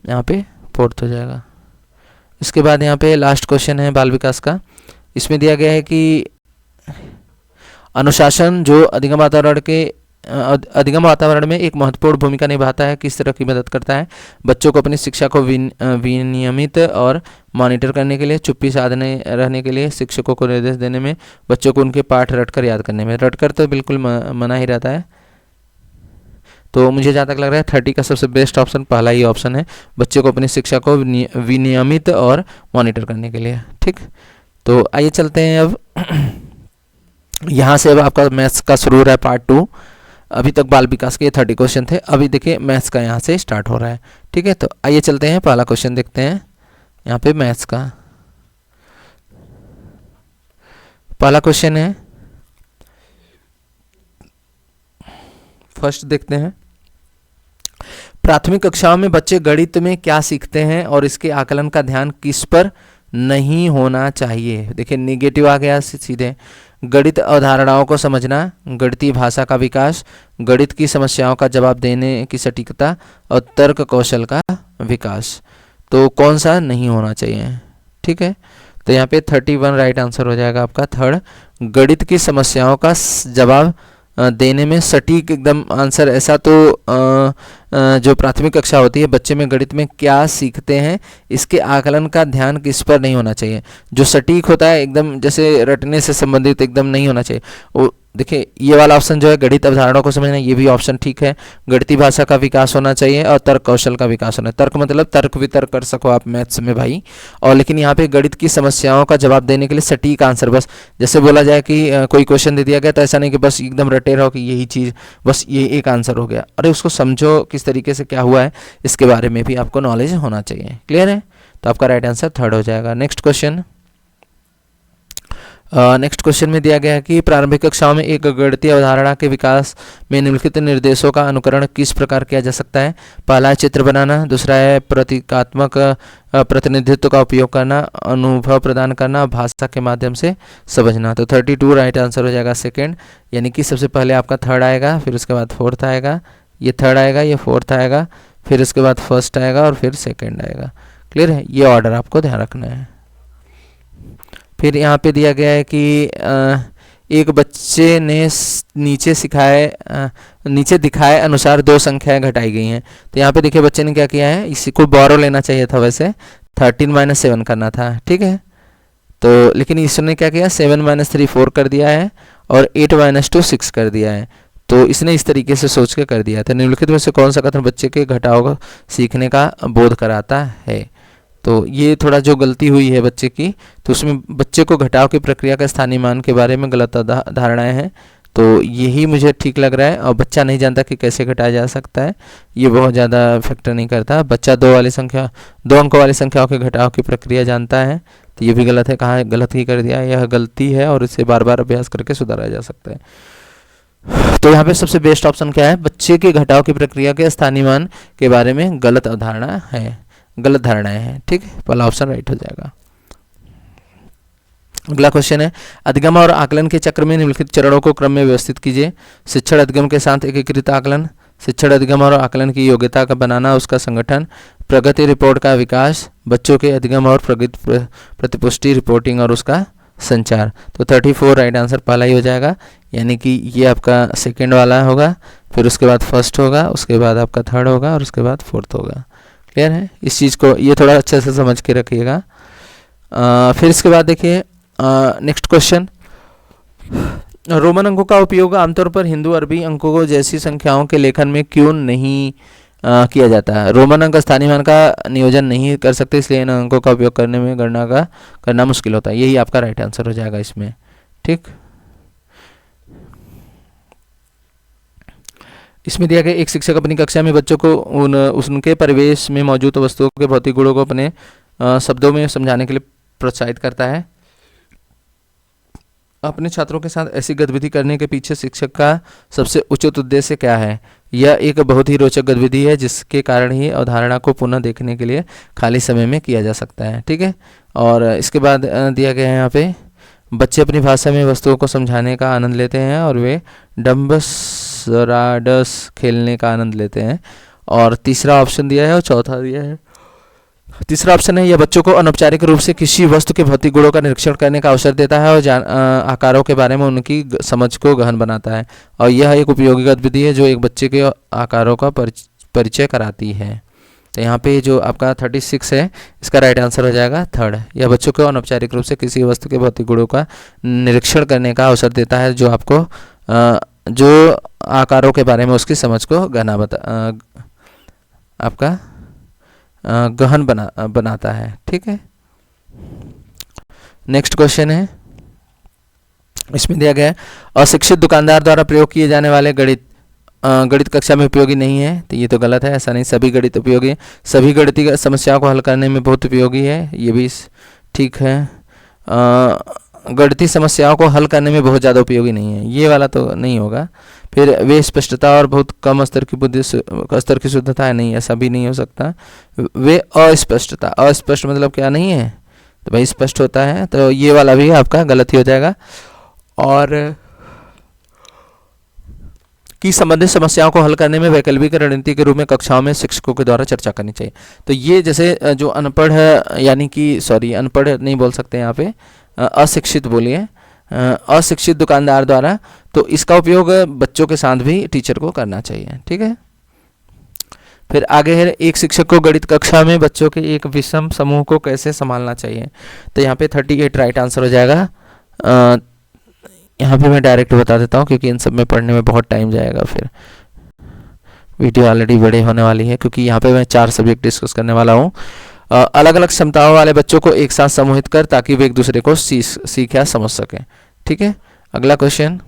यहाँ पे फोर्थ हो जाएगा। इसके बाद यहाँ पे लास्ट क्वेश्चन है बाल विकास का। इसमें दिया गया है कि अनुशासन जो अधिगम वातावरण में एक महत्वपूर्ण भूमिका निभाता है, किस तरह की मदद करता है? बच्चों को अपनी शिक्षा को विनियमित और मॉनिटर करने के लिए, चुप्पी साधने रहने के लिए, शिक्षकों को निर्देश देने में, बच्चों को उनके पाठ रटकर याद करने में। रटकर तो बिल्कुल मना ही रहता है। तो मुझे जहाँ तक लग रहा है 30 का सबसे बेस्ट ऑप्शन पहला ही ऑप्शन है, बच्चों को अपनी शिक्षा को विनियमित और मॉनिटर करने के लिए। ठीक, तो आइए चलते हैं अब यहाँ से। अब आपका मैथ्स का शुरू हो रहा है पार्ट 2। अभी तक बाल विकास के 30 क्वेश्चन थे, अभी देखिए मैथ्स का यहाँ से स्टार्ट हो रहा है। ठीक है, तो आइए चलते हैं, पहला क्वेश्चन देखते हैं यहाँ पे मैथ्स का। पहला क्वेश्चन है, फर्स्ट देखते हैं। प्राथमिक कक्षाओं में बच्चे गणित में क्या सीखते हैं और इसके आकलन का ध्यान किस पर नहीं होना चाहिए? देखिए नेगेटिव आ गया सीधे। गणित अवधारणाओं को समझना, गणितीय भाषा का विकास, गणित की समस्याओं का जवाब देने की सटीकता और तर्क कौशल का विकास। तो कौन सा नहीं होना चाहिए? ठीक है, तो यहाँ पे 31 राइट आंसर हो जाएगा आपका थर्ड। गणित की समस्याओं का जवाब देने में सटीक एकदम आंसर। ऐसा तो जो प्राथमिक कक्षा होती है, बच्चे में गणित में क्या सीखते हैं इसके आकलन का ध्यान किस पर नहीं होना चाहिए? जो सटीक होता है एकदम, जैसे रटने से संबंधित एकदम नहीं होना चाहिए। वो देखिए ये वाला ऑप्शन जो है गणित अवधारणाओं को समझना, ये भी ऑप्शन ठीक है। गणितीय भाषा का विकास होना चाहिए और तर्क कौशल का विकास होना है। तर्क मतलब तर्क वितर्क कर सको आप मैथ्स में भाई। और लेकिन यहाँ पे गणित की समस्याओं का जवाब देने के लिए सटीक आंसर, बस जैसे बोला जाए कि कोई क्वेश्चन दे दिया गया तो ऐसा नहीं कि बस एकदम रटे रहो कि यही चीज़ बस ये एक आंसर हो गया। अरे उसको समझो किस तरीके से क्या हुआ है, इसके बारे में भी आपको नॉलेज होना चाहिए। क्लियर है, तो आपका राइट आंसर थर्ड हो जाएगा। Next question. नेक्स्ट क्वेश्चन में दिया गया है कि प्रारंभिक कक्षाओं में एक गणितीय अवधारणा के विकास में निम्नलिखित निर्देशों का अनुकरण किस प्रकार किया जा सकता है? पहला है चित्र बनाना, दूसरा है प्रतीकात्मक प्रतिनिधित्व का उपयोग करना, अनुभव प्रदान करना, भाषा के माध्यम से समझना। तो 32 राइट आंसर हो जाएगा सेकेंड, यानी कि सबसे पहले आपका थर्ड आएगा, फिर उसके बाद फोर्थ आएगा, ये थर्ड आएगा, ये फोर्थ आएगा, फिर उसके बाद फर्स्ट आएगा और फिर सेकेंड आएगा। क्लियर है, ये ऑर्डर आपको ध्यान रखना है। फिर यहाँ पे दिया गया है कि एक बच्चे ने नीचे दिखाए अनुसार दो संख्याएं घटाई गई हैं। तो यहाँ पे देखिए बच्चे ने क्या किया है, इसी को बोरो लेना चाहिए था, वैसे 13 - 7 करना था। ठीक है, तो लेकिन इसने क्या किया, 7 - 3 4 कर दिया है और 8 - 2 6 कर दिया है। तो इसने इस तरीके से सोच के कर दिया था। निम्नलिखित में से कौन सा कथन बच्चे के घटाव को सीखने का बोध कराता है? तो ये थोड़ा जो गलती हुई है बच्चे की, तो उसमें बच्चे को घटाव की प्रक्रिया का स्थानीय मान के बारे में गलत धारणाएं हैं। तो यही मुझे ठीक लग रहा है। और बच्चा नहीं जानता कि कैसे घटाया जा सकता है, ये बहुत ज़्यादा फैक्टर नहीं करता। बच्चा दो अंक वाली संख्याओं के घटाव की प्रक्रिया जानता है, तो ये भी गलत है। कहाँ गलत ही कर दिया, यह गलती है और इसे बार बार अभ्यास करके सुधारा जा सकता है। तो यहाँ पे सबसे बेस्ट ऑप्शन क्या है, बच्चे के घटाव की प्रक्रिया के स्थानीय मान के बारे में गलत अवधारणा है, गलत धारणाएं हैं। ठीक है, पहला ऑप्शन राइट हो जाएगा। अगला क्वेश्चन है, अधिगम और आकलन के चक्र में निम्नलिखित चरणों को क्रम में व्यवस्थित कीजिए। शिक्षण अधिगम के साथ एकीकृत आकलन, शिक्षण अधिगम और आकलन की योग्यता का बनाना, उसका संगठन, प्रगति रिपोर्ट का विकास, बच्चों के अधिगम और प्रगति प्रतिपुष्टि रिपोर्टिंग और उसका संचार। तो 34 राइट आंसर पहला ही हो जाएगा, यानी कि ये आपका सेकेंड वाला होगा, फिर उसके बाद फर्स्ट होगा, उसके बाद आपका थर्ड होगा और उसके बाद फोर्थ होगा। क्लियर है, इस चीज़ को ये थोड़ा अच्छे से समझ के रखिएगा। फिर इसके बाद देखिए नेक्स्ट क्वेश्चन, रोमन अंकों का उपयोग आमतौर पर हिंदू अरबी अंकों जैसी संख्याओं के लेखन में क्यों नहीं किया जाता है? रोमन अंक स्थानीय मान का नियोजन नहीं कर सकते, इसलिए इन अंकों का उपयोग करने में गणना करना मुश्किल होता है। यही आपका राइट आंसर हो जाएगा इसमें। ठीक, इसमें दिया गया एक शिक्षक अपनी कक्षा में बच्चों को उनके परिवेश में मौजूद वस्तुओं के भौतिक गुणों को अपने शब्दों में समझाने के लिए प्रोत्साहित करता है। अपने छात्रों के साथ ऐसी गतिविधि करने के पीछे शिक्षक का सबसे उचित उद्देश्य क्या है? यह एक बहुत ही रोचक गतिविधि है जिसके कारण ही अवधारणा को पुनः देखने के लिए खाली समय में किया जा सकता है। ठीक है, और इसके बाद दिया गया है यहाँ पे, बच्चे अपनी भाषा में वस्तुओं को समझाने का आनंद लेते हैं और वे डम्बस राडस खेलने का आनंद लेते हैं। और तीसरा ऑप्शन दिया है और चौथा दिया है। तीसरा ऑप्शन है, यह बच्चों को अनौपचारिक रूप से किसी वस्तु के भौतिक गुणों का निरीक्षण करने का अवसर देता है और आकारों के बारे में उनकी समझ को गहन बनाता है। और यह एक उपयोगी गतिविधि है जो एक बच्चे के आकारों का परिचय कराती है। तो यहाँ पे जो आपका 36 है, इसका राइट आंसर हो जाएगा थर्ड। यह बच्चों को अनौपचारिक रूप से किसी वस्तु के भौतिक गुणों का निरीक्षण करने का अवसर देता है जो आपको जो आकारों के बारे में उसकी समझ को आपका गहन बनाता है। ठीक है, नेक्स्ट क्वेश्चन है, इसमें दिया गया है अशिक्षित दुकानदार द्वारा प्रयोग किए जाने वाले गणित कक्षा में उपयोगी नहीं है। तो ये तो गलत है, ऐसा नहीं, सभी गणित उपयोगी है, सभी गणितीय समस्याओं को हल करने में बहुत उपयोगी है, ये भी ठीक है। गणितीय समस्याओं को हल करने में बहुत ज़्यादा उपयोगी नहीं है, ये वाला तो नहीं होगा। फिर वे स्पष्टता और बहुत कम स्तर की शुद्धता है, नहीं, ऐसा भी नहीं हो सकता। वे अस्पष्टता, अस्पष्ट मतलब क्या नहीं है, तो भाई स्पष्ट होता है, तो ये वाला भी आपका गलत ही हो जाएगा। और की संबंधित समस्याओं को हल करने में वैकल्पिक रणनीति के रूप में कक्षाओं में शिक्षकों के द्वारा चर्चा करनी चाहिए। तो ये जैसे जो अनपढ़ है, यानी कि सॉरी अनपढ़ नहीं बोल सकते यहाँ पे, अशिक्षित बोलिए, अशिक्षित दुकानदार द्वारा, तो इसका उपयोग बच्चों के साथ भी टीचर को करना चाहिए। ठीक है, फिर आगे है, एक शिक्षक को गणित कक्षा में बच्चों के एक विषम समूह को कैसे संभालना चाहिए। तो यहाँ पे 38 राइट आंसर हो जाएगा। यहाँ पे मैं डायरेक्ट बता देता हूँ क्योंकि इन सब में पढ़ने में बहुत टाइम जाएगा, फिर वीडियो ऑलरेडी बड़े होने वाली है, क्योंकि यहाँ पे मैं 4 सब्जेक्ट डिस्कस करने वाला हूँ। अलग अलग क्षमताओं वाले बच्चों को एक साथ समूहित कर ताकि वे एक दूसरे को सीख या समझ सकें। ठीक है, अगला क्वेश्चन,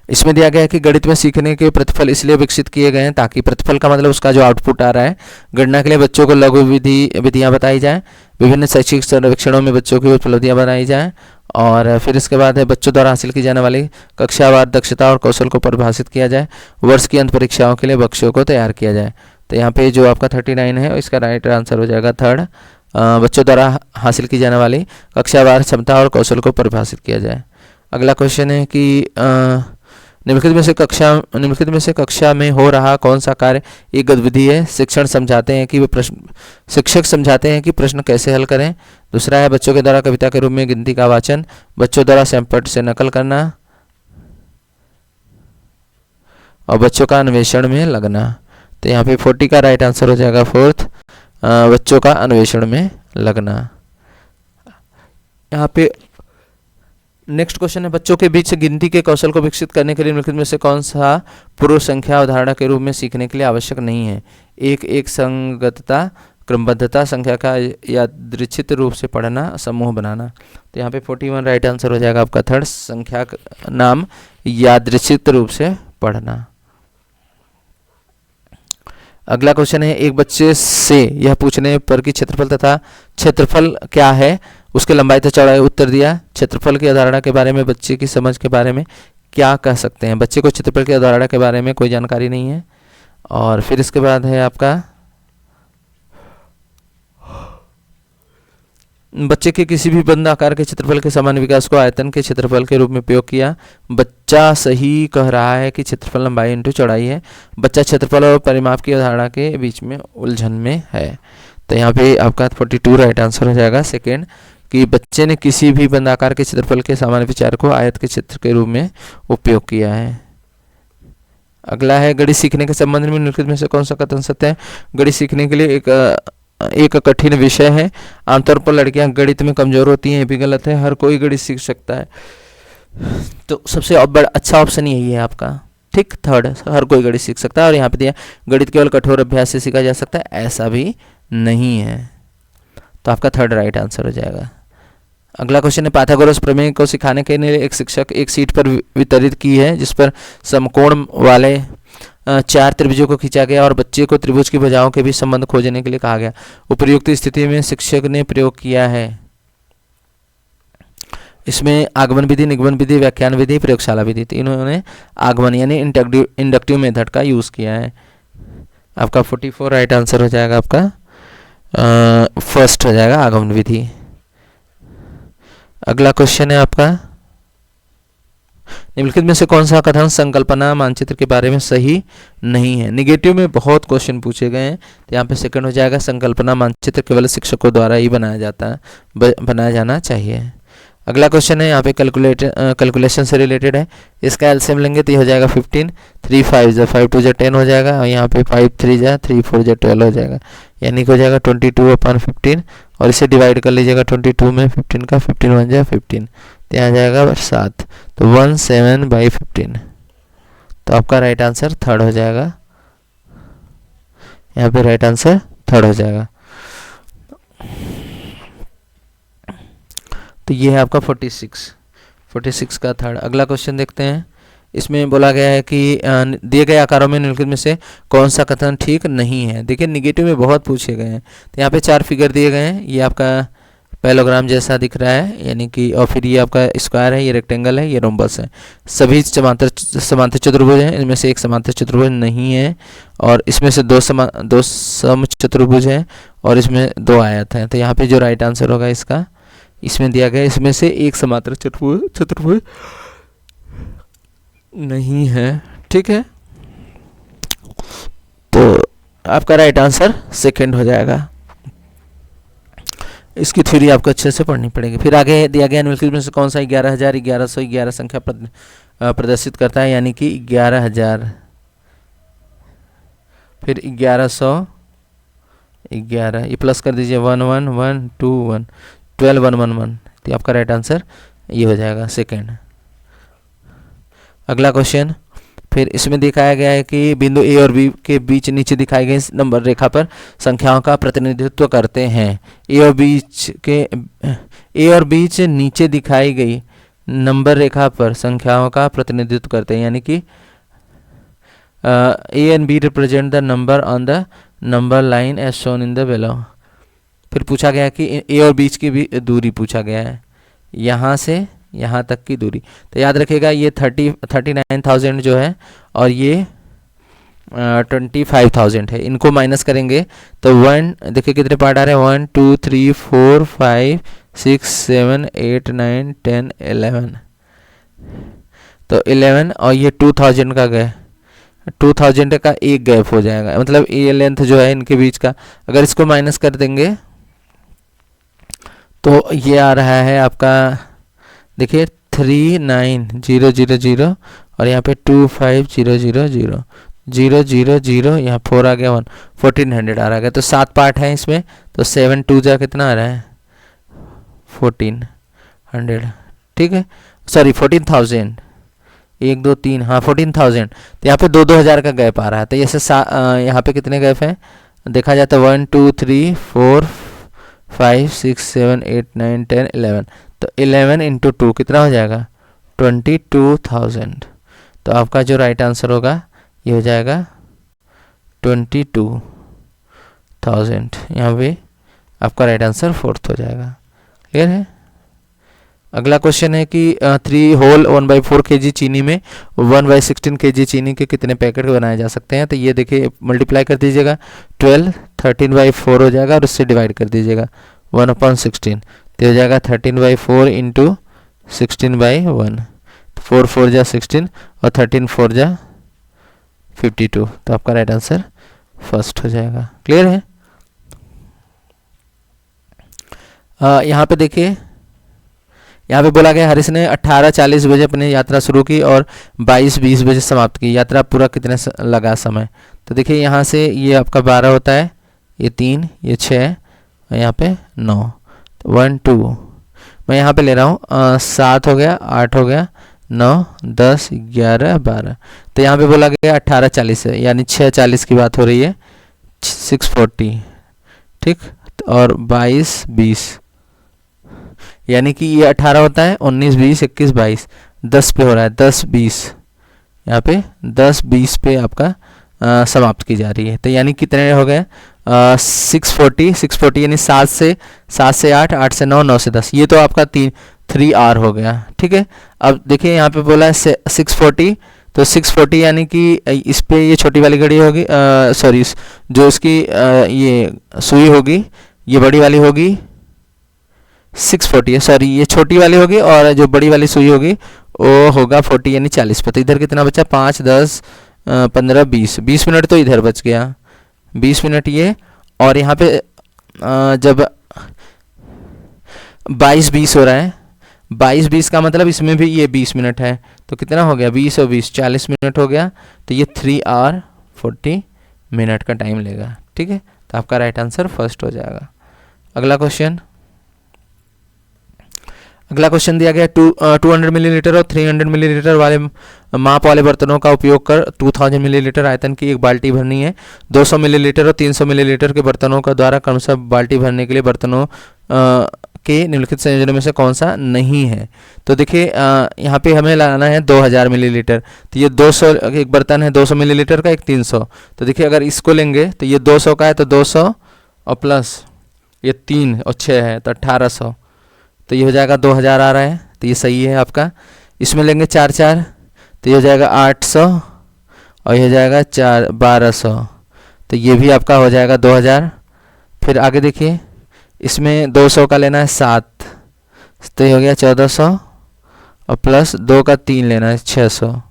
इसमें दिया गया है कि गणित में सीखने के प्रतिफल इसलिए विकसित किए गए हैं ताकि प्रतिफल का मतलब उसका जो आउटपुट आ रहा है, गणना के लिए बच्चों को लघु विधियाँ बताई जाएँ, विभिन्न शैक्षिक सर्वेक्षणों में बच्चों की उपलब्धियाँ बनाई जाएँ, और फिर इसके बाद है बच्चों द्वारा हासिल की जाने वाली कक्षावार दक्षता और कौशल को परिभाषित किया जाए, वर्ष की अंत परीक्षाओं के लिए बच्चों को तैयार किया जाए। तो यहाँ पे जो आपका 39 है, इसका राइट आंसर हो जाएगा थर्ड, बच्चों द्वारा हासिल की जाने वाली कक्षावार क्षमता और कौशल को परिभाषित किया जाए। अगला क्वेश्चन है कि निम्नलिखित में से कक्षा में हो रहा कौन सा कार्य एक गतिविधि है। शिक्षक समझाते हैं कि प्रश्न कैसे हल करें। दूसरा है बच्चों के द्वारा कविता के रूप में गिनती का वाचन, बच्चों द्वारा सैंपट से नकल करना और बच्चों का अन्वेषण में लगना। तो यहाँ पे 40 का राइट आंसर हो जाएगा फोर्थ, बच्चों का अन्वेषण में लगना। यहाँ पे नेक्स्ट क्वेश्चन है, बच्चों के बीच गिनती के कौशल को विकसित करने के लिए निम्नलिखित में से कौन सा पूर्व संख्या अवधारणा के रूप में सीखने के लिए आवश्यक नहीं है। एक संगतता, क्रमबद्धता, संख्या का यादृच्छिक रूप से पढ़ना, समूह बनाना। तो यहाँ पे 41 राइट आंसर हो जाएगा आपका थर्ड, संख्या नाम यादृच्छिक रूप से पढ़ना। अगला क्वेश्चन है, एक बच्चे से यह पूछने पर कि क्षेत्रफल क्या है, उसके लंबाई तथा चौड़ाई उत्तर दिया। क्षेत्रफल की अवधारणा के बारे में बच्चे की समझ के बारे में क्या कह सकते हैं। बच्चे को क्षेत्रफल की अवधारणा के बारे में कोई जानकारी नहीं है। और फिर इसके बाद है आपका बच्चे के किसी भी बंद आकार के क्षेत्रफल के समान विकास को आयतन के क्षेत्रफल के रूप में प्रयोग किया। बच्चा सही कह रहा है कि क्षेत्रफल लंबाई इंटू चौड़ाई है। बच्चा क्षेत्रफल और परिमाप की अवधारणा के बीच में उलझन में है। तो यहाँ पे आपका 42 राइट आंसर हो जाएगा सेकेंड, कि बच्चे ने किसी भी बंद आकार के क्षेत्रफल के सामान्य विचार को आयत के क्षेत्र के रूप में उपयोग किया है। अगला है, गणित सीखने के संबंध में निम्नलिखित में से कौन सा कथन सत्य है। गणित सीखने के लिए एक कठिन विषय है। आमतौर पर लड़कियां गणित में कमजोर होती हैं, ये भी गलत है। हर कोई गणित सीख सकता है। तो सबसे बड़ा अच्छा ऑप्शन यही है आपका, ठीक, थर्ड, हर कोई गणित सीख सकता है। और यहाँ पे दिया गणित केवल कठोर अभ्यास से सीखा जा सकता है, ऐसा भी नहीं है। तो आपका थर्ड राइट आंसर हो जाएगा। अगला क्वेश्चन है, पाइथागोरस प्रमेय को सिखाने के लिए एक शिक्षक एक सीट पर वितरित की है जिस पर समकोण वाले 4 त्रिभुजों को खींचा गया और बच्चे को त्रिभुज की भुजाओं के बीच संबंध खोजने के लिए कहा गया। उपर्युक्त स्थिति में शिक्षक ने प्रयोग किया है। इसमें आगमन विधि, निगमन विधि, व्याख्यान विधि, प्रयोगशाला विधि, इन्होंने आगमन यानी इंडक्टिव मेथड का यूज किया है। आपका 44 राइट आंसर हो जाएगा, आपका फर्स्ट हो जाएगा आगमन विधि। अगला क्वेश्चन है आपका, निम्नलिखित में से कौन सा कथन संकल्पना मानचित्र के बारे में सही नहीं है? निगेटिव में बहुत क्वेश्चन पूछे गए हैं, तो यहाँ पे सेकंड हो जाएगा, संकल्पना मानचित्र केवल शिक्षकों द्वारा ही बनाया जाना चाहिए। अगला क्वेश्चन है यहाँ पे कैलकुलेशन से रिलेटेड है। इसका एलसीएम लेंगे तो ये हो जाएगा 15, 3 5 जा 5 2 जा 10 हो जाएगा, और यहाँ पे 5 3 जा 3 4 जा 12 हो जाएगा, यानी कि हो जाएगा 22/15। और इसे डिवाइड कर लीजिएगा 22 में, 15 का 15 1 जा 15, तो यहाँ जाएगा 7, तो 17/15। तो आपका राइट आंसर थर्ड हो जाएगा, यहाँ पे राइट आंसर थर्ड हो जाएगा। तो ये है आपका 46 का थर्ड। अगला क्वेश्चन देखते हैं। इसमें बोला गया है कि दिए गए आकारों में निम्नलिखित में से कौन सा कथन ठीक नहीं है? देखिए निगेटिव में बहुत पूछे गए हैं, तो यहाँ पे 4 फिगर दिए गए हैं। ये आपका पैलोग्राम जैसा दिख रहा है, यानी कि, और फिर ये आपका स्क्वायर है, ये रेक्टेंगल है, ये रोम्बस है। सभी समांतर चतुर्भुज हैं, इनमें से एक समांतर चतुर्भुज नहीं है, और इसमें से दो सम चतुर्भुज हैं, और इसमें 2 आयत हैं। तो यहाँ पे जो राइट आंसर होगा इसका, इसमें दिया गया इसमें से एक समांतर चतुर्भुज नहीं है। ठीक है, तो आपका राइट आंसर सेकंड हो जाएगा। इसकी थ्योरी आपको अच्छे से पढ़नी पड़ेगी। फिर आगे दिया गया निम्नलिखित में से कौन सा 11,1111 संख्या प्रदर्शित करता है? यानी कि 11,000, फिर 1111, ये प्लस कर दीजिए 1 1 1 2 1 12 1 1 1, तो आपका राइट आंसर ये हो जाएगा सेकंड। अगला क्वेश्चन, फिर इसमें दिखाया गया है कि बिंदु ए और बी के बीच नीचे दिखाई गई नंबर रेखा पर संख्याओं का प्रतिनिधित्व करते हैं। ए और बीच नीचे दिखाई गई नंबर रेखा पर संख्याओं का प्रतिनिधित्व करते हैं, यानी कि A and B represent the number on the number line as shown in the below. फिर पूछा गया कि ए और बीच की भी दूरी पूछा गया है, यहाँ से यहाँ तक की दूरी। तो याद रखिएगा ये 39,000 जो है, और ये 25,000 है। इनको माइनस करेंगे तो 1, देखिए कितने पार्ट आ रहे हैं, 1 2 3 4 5 6 7 8 9 10 11। तो 11 और ये 2000 का गए, 2000 का एक गैप हो जाएगा, मतलब ये लेंथ जो है इनके बीच का। अगर इसको माइनस कर देंगे तो ये आ रहा है आपका, देखिए 39,000 और यहाँ पे 25,000 000, यहाँ 4 आ गया 1, 1400 आ रहा है। तो 7 पार्ट है इसमें, तो 7 2 जा कितना आ रहा है 1400। ठीक है, सॉरी 14,000, 1 2 3, हाँ 14,000। तो यहाँ पे 2-2 का गैप आ रहा है। तो जैसे यहाँ पे कितने गैप हैं देखा जाता है, 1 2 3 4 5 6 7 8 9 10 11। तो 11 × 2 कितना हो जाएगा 22,000। तो आपका जो राइट आंसर होगा ये हो जाएगा 22,000। यहाँ पे आपका राइट आंसर 4th हो जाएगा। क्लियर है। अगला क्वेश्चन है कि 3 होल 1/4 kg चीनी में 1/16 kg चीनी के कितने पैकेट बनाए जा सकते हैं? तो ये देखिए मल्टीप्लाई कर दीजिएगा, 12 13/4 हो जाएगा, और उससे डिवाइड कर दीजिएगा 1/16, तो हो जाएगा 13/4 × 16/1, 4 4 जा 16 और 13 4 जा 52। तो आपका राइट आंसर फर्स्ट हो जाएगा। क्लियर है। यहाँ पे देखिए, यहाँ पे बोला गया हरीश ने 18:40 बजे अपनी यात्रा शुरू की और 22:20 बजे समाप्त की। यात्रा पूरा कितने लगा समय? तो देखिए यहाँ से ये आपका 12 होता है, ये 3, ये 6 और यहाँ पे 9, 1 2, मैं यहाँ पे ले रहा हूँ 7 हो गया, 8 हो गया, 9 10 11 12। तो यहाँ पे बोला गया 18:40 है, यानी 6:40 की बात हो रही है, 6:40। ठीक, और 22:20 यानी कि ये 18 होता है, 19 20 21 22, 10 पे हो रहा है, 10 20, यहाँ पे 10 20 पे आपका समाप्त की जा रही है। तो यानी कितने हो गए 640 यानी 7 से 8, 8 से 9, 9 से 10, ये तो आपका 3 आवर हो गया। ठीक है। अब देखिए यहाँ पे बोला है 640, तो 640 यानी कि इस पे ये छोटी वाली घड़ी होगी, सॉरी जो इसकी ये सुई होगी ये बड़ी वाली होगी 640 है, सॉरी ये छोटी वाली होगी, और जो बड़ी वाली सुई होगी वो होगा 40 यानी 40 पे। तो इधर कितना बचा, 5 10 15 20, 20 मिनट तो इधर बच गया, 20 मिनट ये। और यहाँ पे जब 22 20 हो रहा है, 22 20 का मतलब इसमें भी ये 20 मिनट है, तो कितना हो गया, 20 और 20 40 मिनट हो गया। तो ये 3 आवर 40 मिनट का टाइम लेगा। ठीक है, तो आपका राइट आंसर फर्स्ट हो जाएगा। अगला क्वेश्चन दिया गया 200 मिलीलीटर और 300 मिलीलीटर वाले माप वाले बर्तनों का उपयोग कर 2000 मिलीलीटर आयतन की एक बाल्टी भरनी है। 200 मिलीलीटर और 300 मिलीलीटर के बर्तनों का द्वारा क्रमशः बाल्टी भरने के लिए बर्तनों के निम्नलिखित संयोजनों में से कौन सा नहीं है। तो देखिए यहाँ पे हमें लाना है 2000 मिलीलीटर, तो ये 200 एक बर्तन है 200 मिलीलीटर का, एक 300। तो देखिए अगर इसको लेंगे तो ये 200 का है, तो 200 और प्लस ये 3 और 6 है तो 1800, तो ये हो जाएगा 2000 आ रहा है, तो ये सही है आपका। इसमें लेंगे 4 4, तो ये हो जाएगा 800 और ये हो जाएगा 1200, तो ये भी आपका हो जाएगा 2000। फिर आगे देखिए इसमें 200 का लेना है 7, तो ये हो गया 1400 और प्लस 2 का 3 लेना है 600,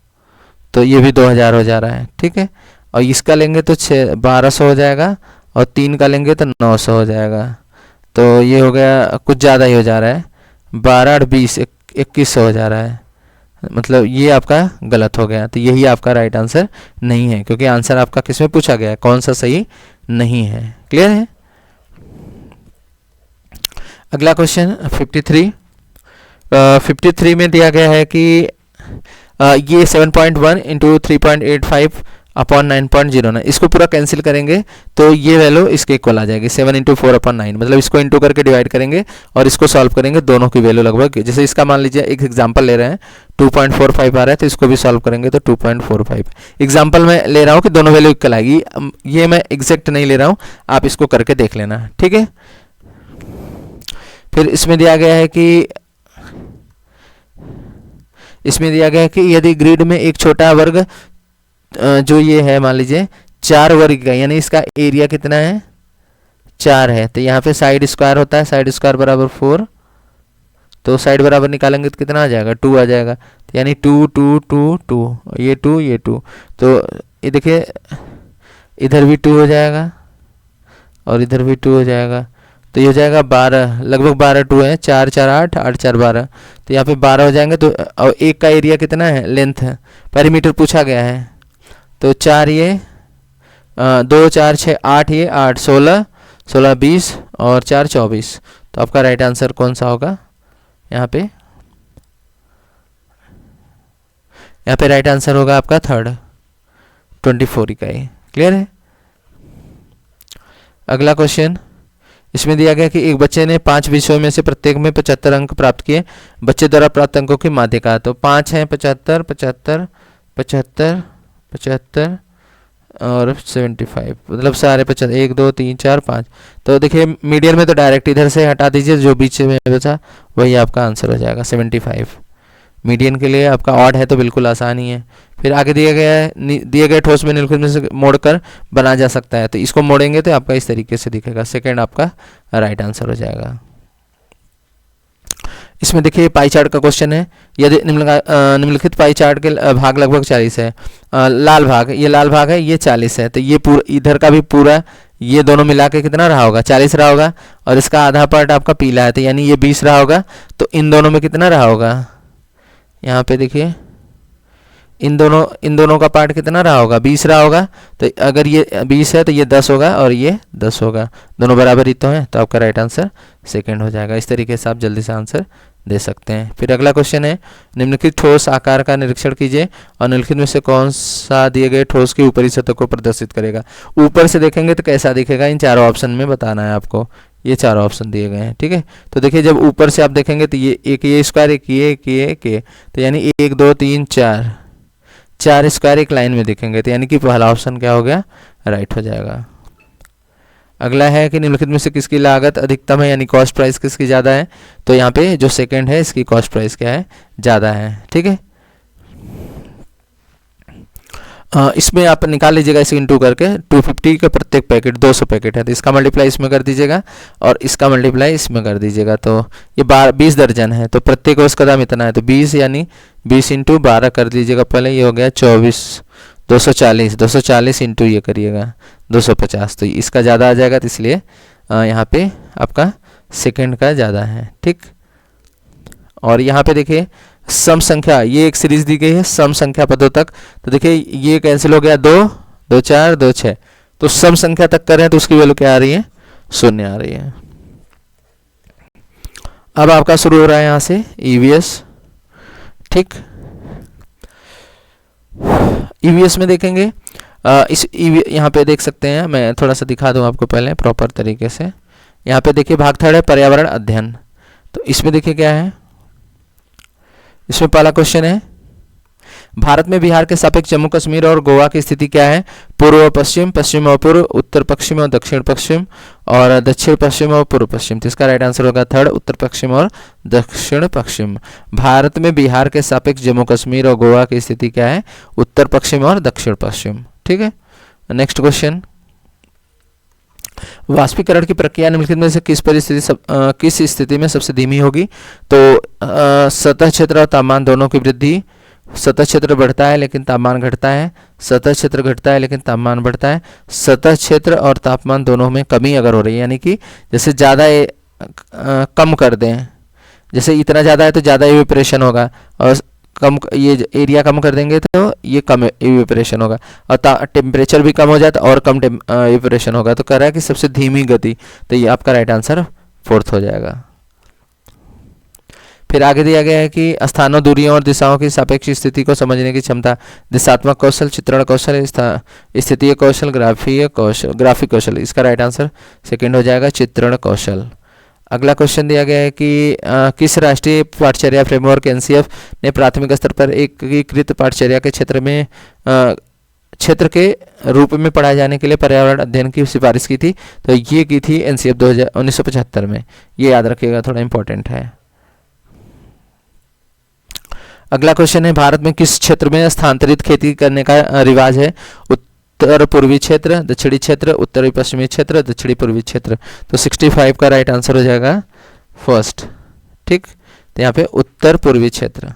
तो ये भी 2000 हो जा रहा है। ठीक है, और इसका लेंगे तो 1200 हो जाएगा और 3 का लेंगे तो 900 हो जाएगा, तो ये हो गया कुछ ज़्यादा ही हो जा रहा है, 12 और 20 2100 हो जा रहा है, मतलब ये आपका गलत हो गया। तो यही आपका राइट आंसर नहीं है, क्योंकि आंसर आपका किस में पूछा गया है, कौन सा सही नहीं है। क्लियर है। अगला क्वेश्चन 53 में दिया गया है कि ये 7.1 इंटू 3.85 अपॉन 9.09, इसको पूरा कैंसिल करेंगे तो ये वैल्यू इसके इक्वल आ जाएगी, 7 इंटू 4 अपॉन 9, मतलब इसको इंटू करके डिवाइड करेंगे और इसको सॉल्व करेंगे, दोनों की वैल्यू लगभग, जैसे इसका मान लीजिए एक एग्जांपल ले रहे हैं 2.45 आ रहा है, तो इसको भी सॉल्व करेंगे तो 2.45। एग्जाम्पल मैं ले रहा हूँ कि दोनों वैल्यू इक्वल आएगी, ये मैं एग्जैक्ट नहीं ले रहा हूँ, आप इसको करके देख लेना। ठीक है, फिर इसमें दिया गया है कि यदि ग्रिड में एक छोटा वर्ग जो ये है मान लीजिए 4 वर्ग का, यानी इसका एरिया कितना है 4 है, तो यहाँ पे साइड स्क्वायर होता है, साइड स्क्वायर बराबर 4, तो साइड बराबर निकालेंगे तो कितना आ जाएगा 2 आ जाएगा, तो यानी 2 2 2 2, ये 2 ये 2, तो ये देखिए इधर भी 2 हो जाएगा और इधर भी 2 हो जाएगा, तो ये हो जाएगा 12, लगभग 12 2 है, 4 4 8 8 4 12, तो यहाँ पे 12 हो जाएंगे। तो और एक का एरिया कितना है, लेंथ है, पेरीमीटर पूछा गया है, तो 4 ये 2 4 6 8 ये 8 16 16 20 और 4 24, तो आपका राइट आंसर कौन सा होगा, यहाँ पे राइट आंसर होगा आपका थर्ड 24 इकाई। क्लियर है। अगला क्वेश्चन, इसमें दिया गया कि एक बच्चे ने 5 विषयों में से प्रत्येक में 75 अंक प्राप्त किए, बच्चे द्वारा प्राप्त अंकों की माध्यिका, तो 5 हैं 75 75 75 75 और 75, मतलब सारे 75, 1 2 3 4 5, तो देखिए मीडियन में तो डायरेक्ट इधर से हटा दीजिए, जो बीच में बचा वही आपका आंसर हो जाएगा 75। मीडियन के लिए आपका ऑड है तो बिल्कुल आसान ही है। फिर आगे दिए गए ठोस में निम्नलिखित में से मोड़कर बना जा सकता है, तो इसको मोड़ेंगे तो आपका इस तरीके से दिखेगा, सेकंड आपका राइट आंसर हो जाएगा। इसमें देखिए पाई चार्ट का क्वेश्चन है, यदि निम्नलिखित पाई चार्ट के भाग लगभग 40 है, लाल भाग है, ये 40 है, तो ये पूरा इधर का भी पूरा ये दोनों मिला के कितना रहा होगा 40 रहा होगा, और इसका आधा पार्ट आपका पीला है, तो यानी ये 20 रहा होगा, तो इन दोनों में कितना रहा होगा, यहाँ पे देखिए इन दोनों का पार्ट कितना रहा होगा 20 रहा होगा, तो अगर ये 20 है तो ये 10 होगा और ये 10 होगा, दोनों बराबर ही तो हैं, तो आपका राइट आंसर सेकंड हो जाएगा। इस तरीके से आप जल्दी से आंसर दे सकते हैं। फिर अगला क्वेश्चन है, निम्नलिखित ठोस आकार का निरीक्षण कीजिए और निम्नलिखित में से कौन सा दिए गए ठोस की ऊपरी सतह को प्रदर्शित करेगा। ऊपर से देखेंगे तो कैसा दिखेगा, इन चारों ऑप्शन में बताना है आपको, ये चारों ऑप्शन दिए गए हैं। ठीक है, तो देखिए जब ऊपर से आप देखेंगे तो ये एक ये स्क्वायर, एक ये, तो यानी 1 2 3 4 स्क्वायर एक लाइन में दिखेंगे, तो यानी कि पहला ऑप्शन क्या हो गया, राइट हो जाएगा। अगला है कि निम्नलिखित में से किसकी लागत अधिकतम है, यानी कॉस्ट प्राइस किसकी ज़्यादा है, तो यहाँ पे जो सेकंड है इसकी कॉस्ट प्राइस क्या है, ज़्यादा है। ठीक है, इसमें आप निकाल लीजिएगा इसे इंटू करके, 250 का प्रत्येक पैकेट 200 पैकेट है, तो इसका मल्टीप्लाई इसमें कर दीजिएगा और इसका मल्टीप्लाई इसमें कर दीजिएगा, तो ये 20 दर्जन है, तो प्रत्येक उसका दाम इतना है, तो 20 यानी 20 इंटू 12 कर दीजिएगा पहले, ये हो गया 24, 240, 240 इंटू ये करिएगा 250, तो इसका ज़्यादा आ जाएगा, तो इसलिए यहाँ पे आपका सेकंड का ज़्यादा है। ठीक, और यहाँ पे देखिए सम संख्या, ये एक सीरीज दी गई है सम संख्या पदों तक, तो देखिए ये कैंसिल हो गया, 2, 2 4, 2 6, तो सम संख्या तक कर रहे हैं तो उसकी वैल्यू क्या आ रही है, 0 आ रही है। अब आपका शुरू हो रहा है यहाँ से ईवीएस। ठीक, ईवीएस में देखेंगे इस यहाँ पे देख सकते हैं, मैं थोड़ा सा दिखा दूँ आपको पहले प्रॉपर तरीके से। यहाँ पे देखिए भाग थर्ड है पर्यावरण अध्ययन, तो इसमें देखिए क्या है, इसमें पहला क्वेश्चन है भारत में बिहार के सापेक्ष जम्मू कश्मीर और गोवा की स्थिति क्या है, पूर्व पश्चिम, पश्चिम और पूर्व, उत्तर पश्चिम और दक्षिण पश्चिम, और दक्षिण पश्चिम और पूर्व पश्चिम। तो इसका राइट आंसर होगा थर्ड, उत्तर पश्चिम और दक्षिण पश्चिम। भारत में बिहार के सापेक्ष जम्मू कश्मीर और गोवा की स्थिति क्या है, उत्तर पश्चिम और दक्षिण पश्चिम। ठीक है, नेक्स्ट क्वेश्चन, वाष्पीकरण की प्रक्रिया निम्नलिखित में से किस स्थिति में सबसे धीमी होगी, तो सतह क्षेत्र और तापमान दोनों की वृद्धि, सतह क्षेत्र बढ़ता है लेकिन तापमान घटता है, सतह क्षेत्र घटता है लेकिन तापमान बढ़ता है, सतह क्षेत्र और तापमान दोनों में कमी अगर हो रही है, यानी कि जैसे ज़्यादा कम कर दें, जैसे इतना ज़्यादा है तो ज़्यादा इवेपोरेशन होगा, और कम ये एरिया कम कर देंगे तो ये कम इवेपोरेशन होगा, और टेम्परेचर भी कम हो जाए तो और कम इवेपोरेशन होगा। तो कह रहा है कि सबसे धीमी गति, तो ये आपका राइट आंसर फोर्थ हो जाएगा। फिर आगे दिया गया है कि स्थानों, दूरियों और दिशाओं की सापेक्ष स्थिति को समझने की क्षमता, दिशात्मक कौशल, चित्रण कौशल, स्थितीय कौशल, ग्राफिक कौशल। इसका राइट आंसर सेकंड हो जाएगा, चित्रण कौशल। अगला क्वेश्चन दिया गया है कि किस राष्ट्रीय पाठचर्या फ्रेमवर्क एनसीएफ ने प्राथमिक स्तर पर एकीकृत पाठचर्या के क्षेत्र के रूप में पढ़ाए जाने के लिए पर्यावरण अध्ययन की सिफारिश की थी, तो ये की थी एनसीएफ 1975 में। ये याद रखिएगा, थोड़ा इंपॉर्टेंट है। अगला क्वेश्चन है भारत में किस क्षेत्र में स्थानांतरित खेती करने का रिवाज है, उत्तर पूर्वी क्षेत्र, दक्षिणी क्षेत्र, उत्तरी पश्चिमी क्षेत्र, दक्षिणी पूर्वी क्षेत्र। तो 65 का राइट आंसर हो जाएगा फर्स्ट। ठीक, तो यहाँ पे उत्तर पूर्वी क्षेत्र।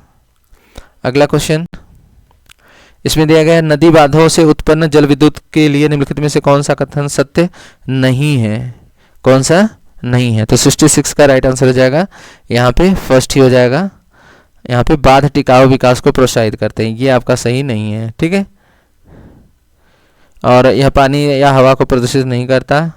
अगला क्वेश्चन, इसमें दिया गया है नदी बांधों से उत्पन्न जल विद्युत के लिए निम्नलिखित में से कौन सा कथन सत्य नहीं है, कौन सा नहीं है, तो 66 का राइट आंसर हो जाएगा यहाँ पे फर्स्ट ही हो जाएगा। यहाँ पे बांध टिकाऊ विकास को प्रोत्साहित करते हैं, ये आपका सही नहीं है। ठीक है, और यह पानी या हवा को प्रदूषित नहीं करता,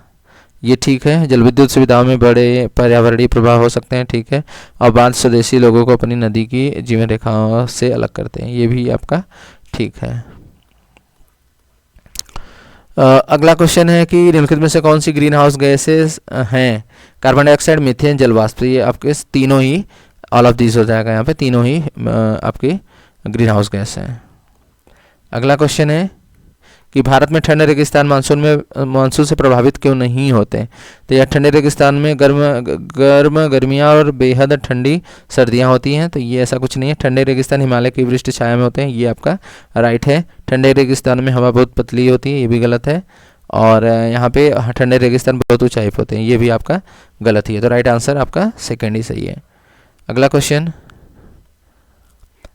ये ठीक है। जल विद्युत सुविधाओं में बड़े पर्यावरणीय प्रभाव हो सकते हैं, ठीक है। और बांध स्वदेशी लोगों को अपनी नदी की जीवन रेखाओं से अलग करते हैं, ये भी आपका ठीक है। अगला क्वेश्चन है कि निम्नलिखित में से कौन सी ग्रीन हाउस गैसेस हैं, कार्बन डाइऑक्साइड, मीथेन, जलवाष्प। ये आपके तीनों ही, ऑल ऑफ दीज हो जाएगा यहाँ पे, तीनों ही आपकी ग्रीन हाउस गैस हैं। अगला क्वेश्चन है कि भारत में ठंडे रेगिस्तान मानसून से प्रभावित क्यों नहीं होते, तो यह ठंडे रेगिस्तान में गर्मियाँ और बेहद ठंडी सर्दियाँ होती हैं, तो ये ऐसा कुछ नहीं है। ठंडे रेगिस्तान हिमालय की वृष्टि छाया में होते हैं, ये आपका राइट है। ठंडे रेगिस्तान में हवा बहुत पतली होती है, ये भी गलत है। और यहाँ पे ठंडे रेगिस्तान बहुत ऊंचाई पर होते हैं, ये भी आपका गलत ही है। तो राइट आंसर आपका सेकेंड ही सही है। अगला क्वेश्चन,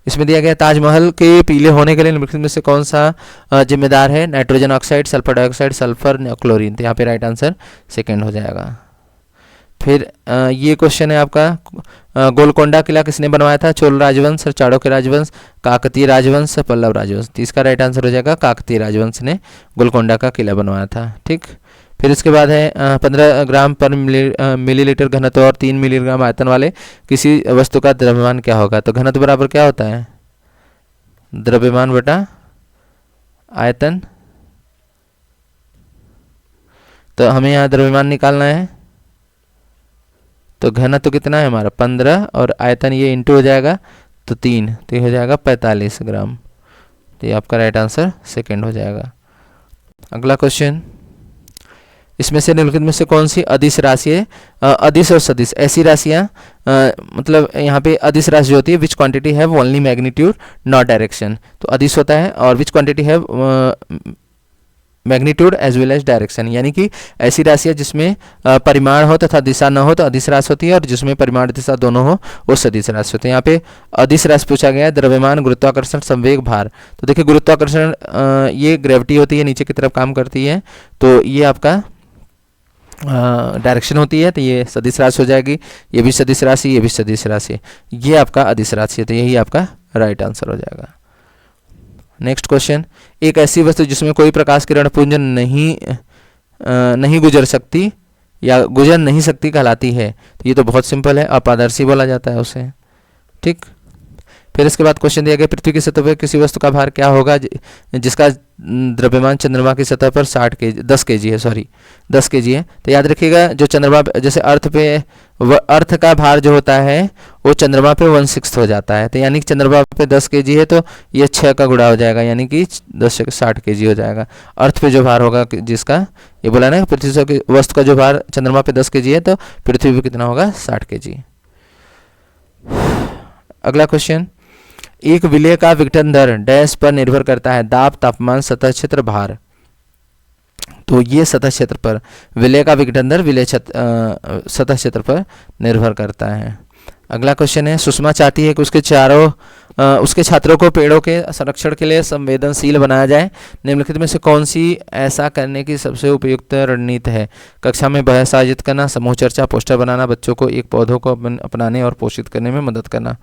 इसमें दिया गया ताजमहल के पीले होने के लिए निम्नलिखित में से कौन सा जिम्मेदार है, nitrogen oxide, sulphur dioxide, sulphur, chlorine. तो यहाँ पे राइट आंसर सेकंड हो जाएगा। फिर ये क्वेश्चन है आपका, गोलकोंडा किला किसने बनवाया था, चोल राजवंश, चाणक्य राजवंश, काकतीय राजवंश, पल्लव राजवंश। तो इसका राइट आंसर हो जाएगा काकतीय राजवंश ने गोलकोंडा का किला बनवाया था। ठीक, फिर इसके बाद है 15 ग्राम पर मिलीलीटर घनत्व और 3 मिलीग्राम आयतन वाले किसी वस्तु का द्रव्यमान क्या होगा, तो घनत्व बराबर क्या होता है, द्रव्यमान बटा आयतन। तो हमें यहाँ द्रव्यमान निकालना है, तो घनत्व कितना है हमारा 15, और आयतन ये इंटू हो जाएगा तो 3, तो ये हो जाएगा 45 ग्राम। तो ये आपका राइट आंसर सेकंड हो जाएगा। अगला क्वेश्चन, इसमें से निम्नलिखित में से कौन सी अदिश राशि है, अदिश और सदिश ऐसी राशियाँ, मतलब यहाँ पे अदिश राशि जो होती है which quantity have only magnitude not direction, तो अदिश होता है। और which quantity have magnitude as well as direction, यानी कि ऐसी राशियाँ जिसमें परिमाण हो तथा दिशा न हो तो अदिश राशि होती है, और जिसमें परिमाण दिशा दोनों हो वो सदिश राशि होती है। यहाँ पे अदिश राशि पूछा गया है, द्रव्यमान, गुरुत्वाकर्षण, संवेग, भार। तो देखिए गुरुत्वाकर्षण ये ग्रेविटी होती है, नीचे की तरफ काम करती है, तो ये आपका डायरेक्शन होती है, तो ये सदिश राशि हो जाएगी। ये भी सदिश राशि, ये भी सदिश राशि, ये आपका अदिश राशि है, तो यही आपका राइट आंसर हो जाएगा। नेक्स्ट क्वेश्चन, एक ऐसी वस्तु जिसमें कोई प्रकाश किरण पुंज नहीं गुजर सकती या गुजर नहीं सकती कहलाती है। तो ये तो बहुत सिंपल है, अपारदर्शी बोला जाता है उसे, ठीक। फिर इसके बाद क्वेश्चन दिया गया, पृथ्वी की सतह पर किसी वस्तु का भार क्या होगा जिसका द्रव्यमान चंद्रमा की सतह पर 10 kg है, सॉरी 10 kg है। तो याद रखिएगा, जो चंद्रमा जैसे अर्थ का भार जो होता है वो चंद्रमा पे 1/6 हो जाता है, तो यानी कि चंद्रमा पे 10 kg है तो ये 6 का गुणा हो जाएगा, यानी कि 10 से 60 kg हो जाएगा। अर्थ पे जो भार होगा जिसका, ये बोला ना पृथ्वी की वस्तु का जो भार चंद्रमा पे 10 kg है तो पृथ्वी पे कितना होगा, 60 kg। अगला क्वेश्चन, एक विलेय का विघटन दर डैश पर निर्भर करता है, दाब, तापमान, सतह क्षेत्र, भार। तो ये सतह क्षेत्र पर, विलेय का विघटन दर सतह क्षेत्र पर निर्भर करता है। अगला क्वेश्चन है, सुषमा चाहती है कि उसके छात्रों को पेड़ों के संरक्षण के लिए संवेदनशील बनाया जाए। निम्नलिखित में से कौन सी ऐसा करने की सबसे उपयुक्त रणनीति है? कक्षा में बहस आयोजित करना, समूह चर्चा, पोस्टर बनाना, बच्चों को एक पौधों को अपनाने और पोषित करने में मदद करना।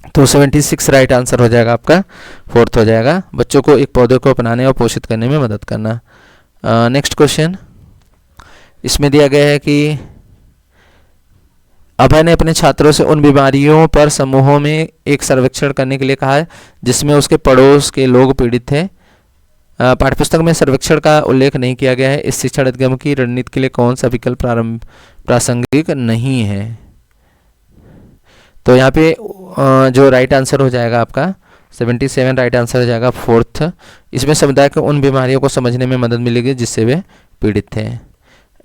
तो 76 राइट आंसर हो जाएगा आपका, 4th हो जाएगा, बच्चों को एक पौधे को अपनाने और पोषित करने में मदद करना। नेक्स्ट क्वेश्चन, इसमें दिया गया है कि अभय ने अपने छात्रों से उन बीमारियों पर समूहों में एक सर्वेक्षण करने के लिए कहा है जिसमें उसके पड़ोस के लोग पीड़ित थे। पाठ्यपुस्तक में सर्वेक्षण का उल्लेख नहीं किया गया है। इस शिक्षण अधिगम की रणनीति के लिए कौन सा विकल्प प्रासंगिक नहीं है? तो यहाँ पे जो राइट आंसर हो जाएगा आपका 77 राइट आंसर हो जाएगा, 4th। इसमें समुदाय को उन बीमारियों को समझने में मदद मिलेगी जिससे वे पीड़ित थे।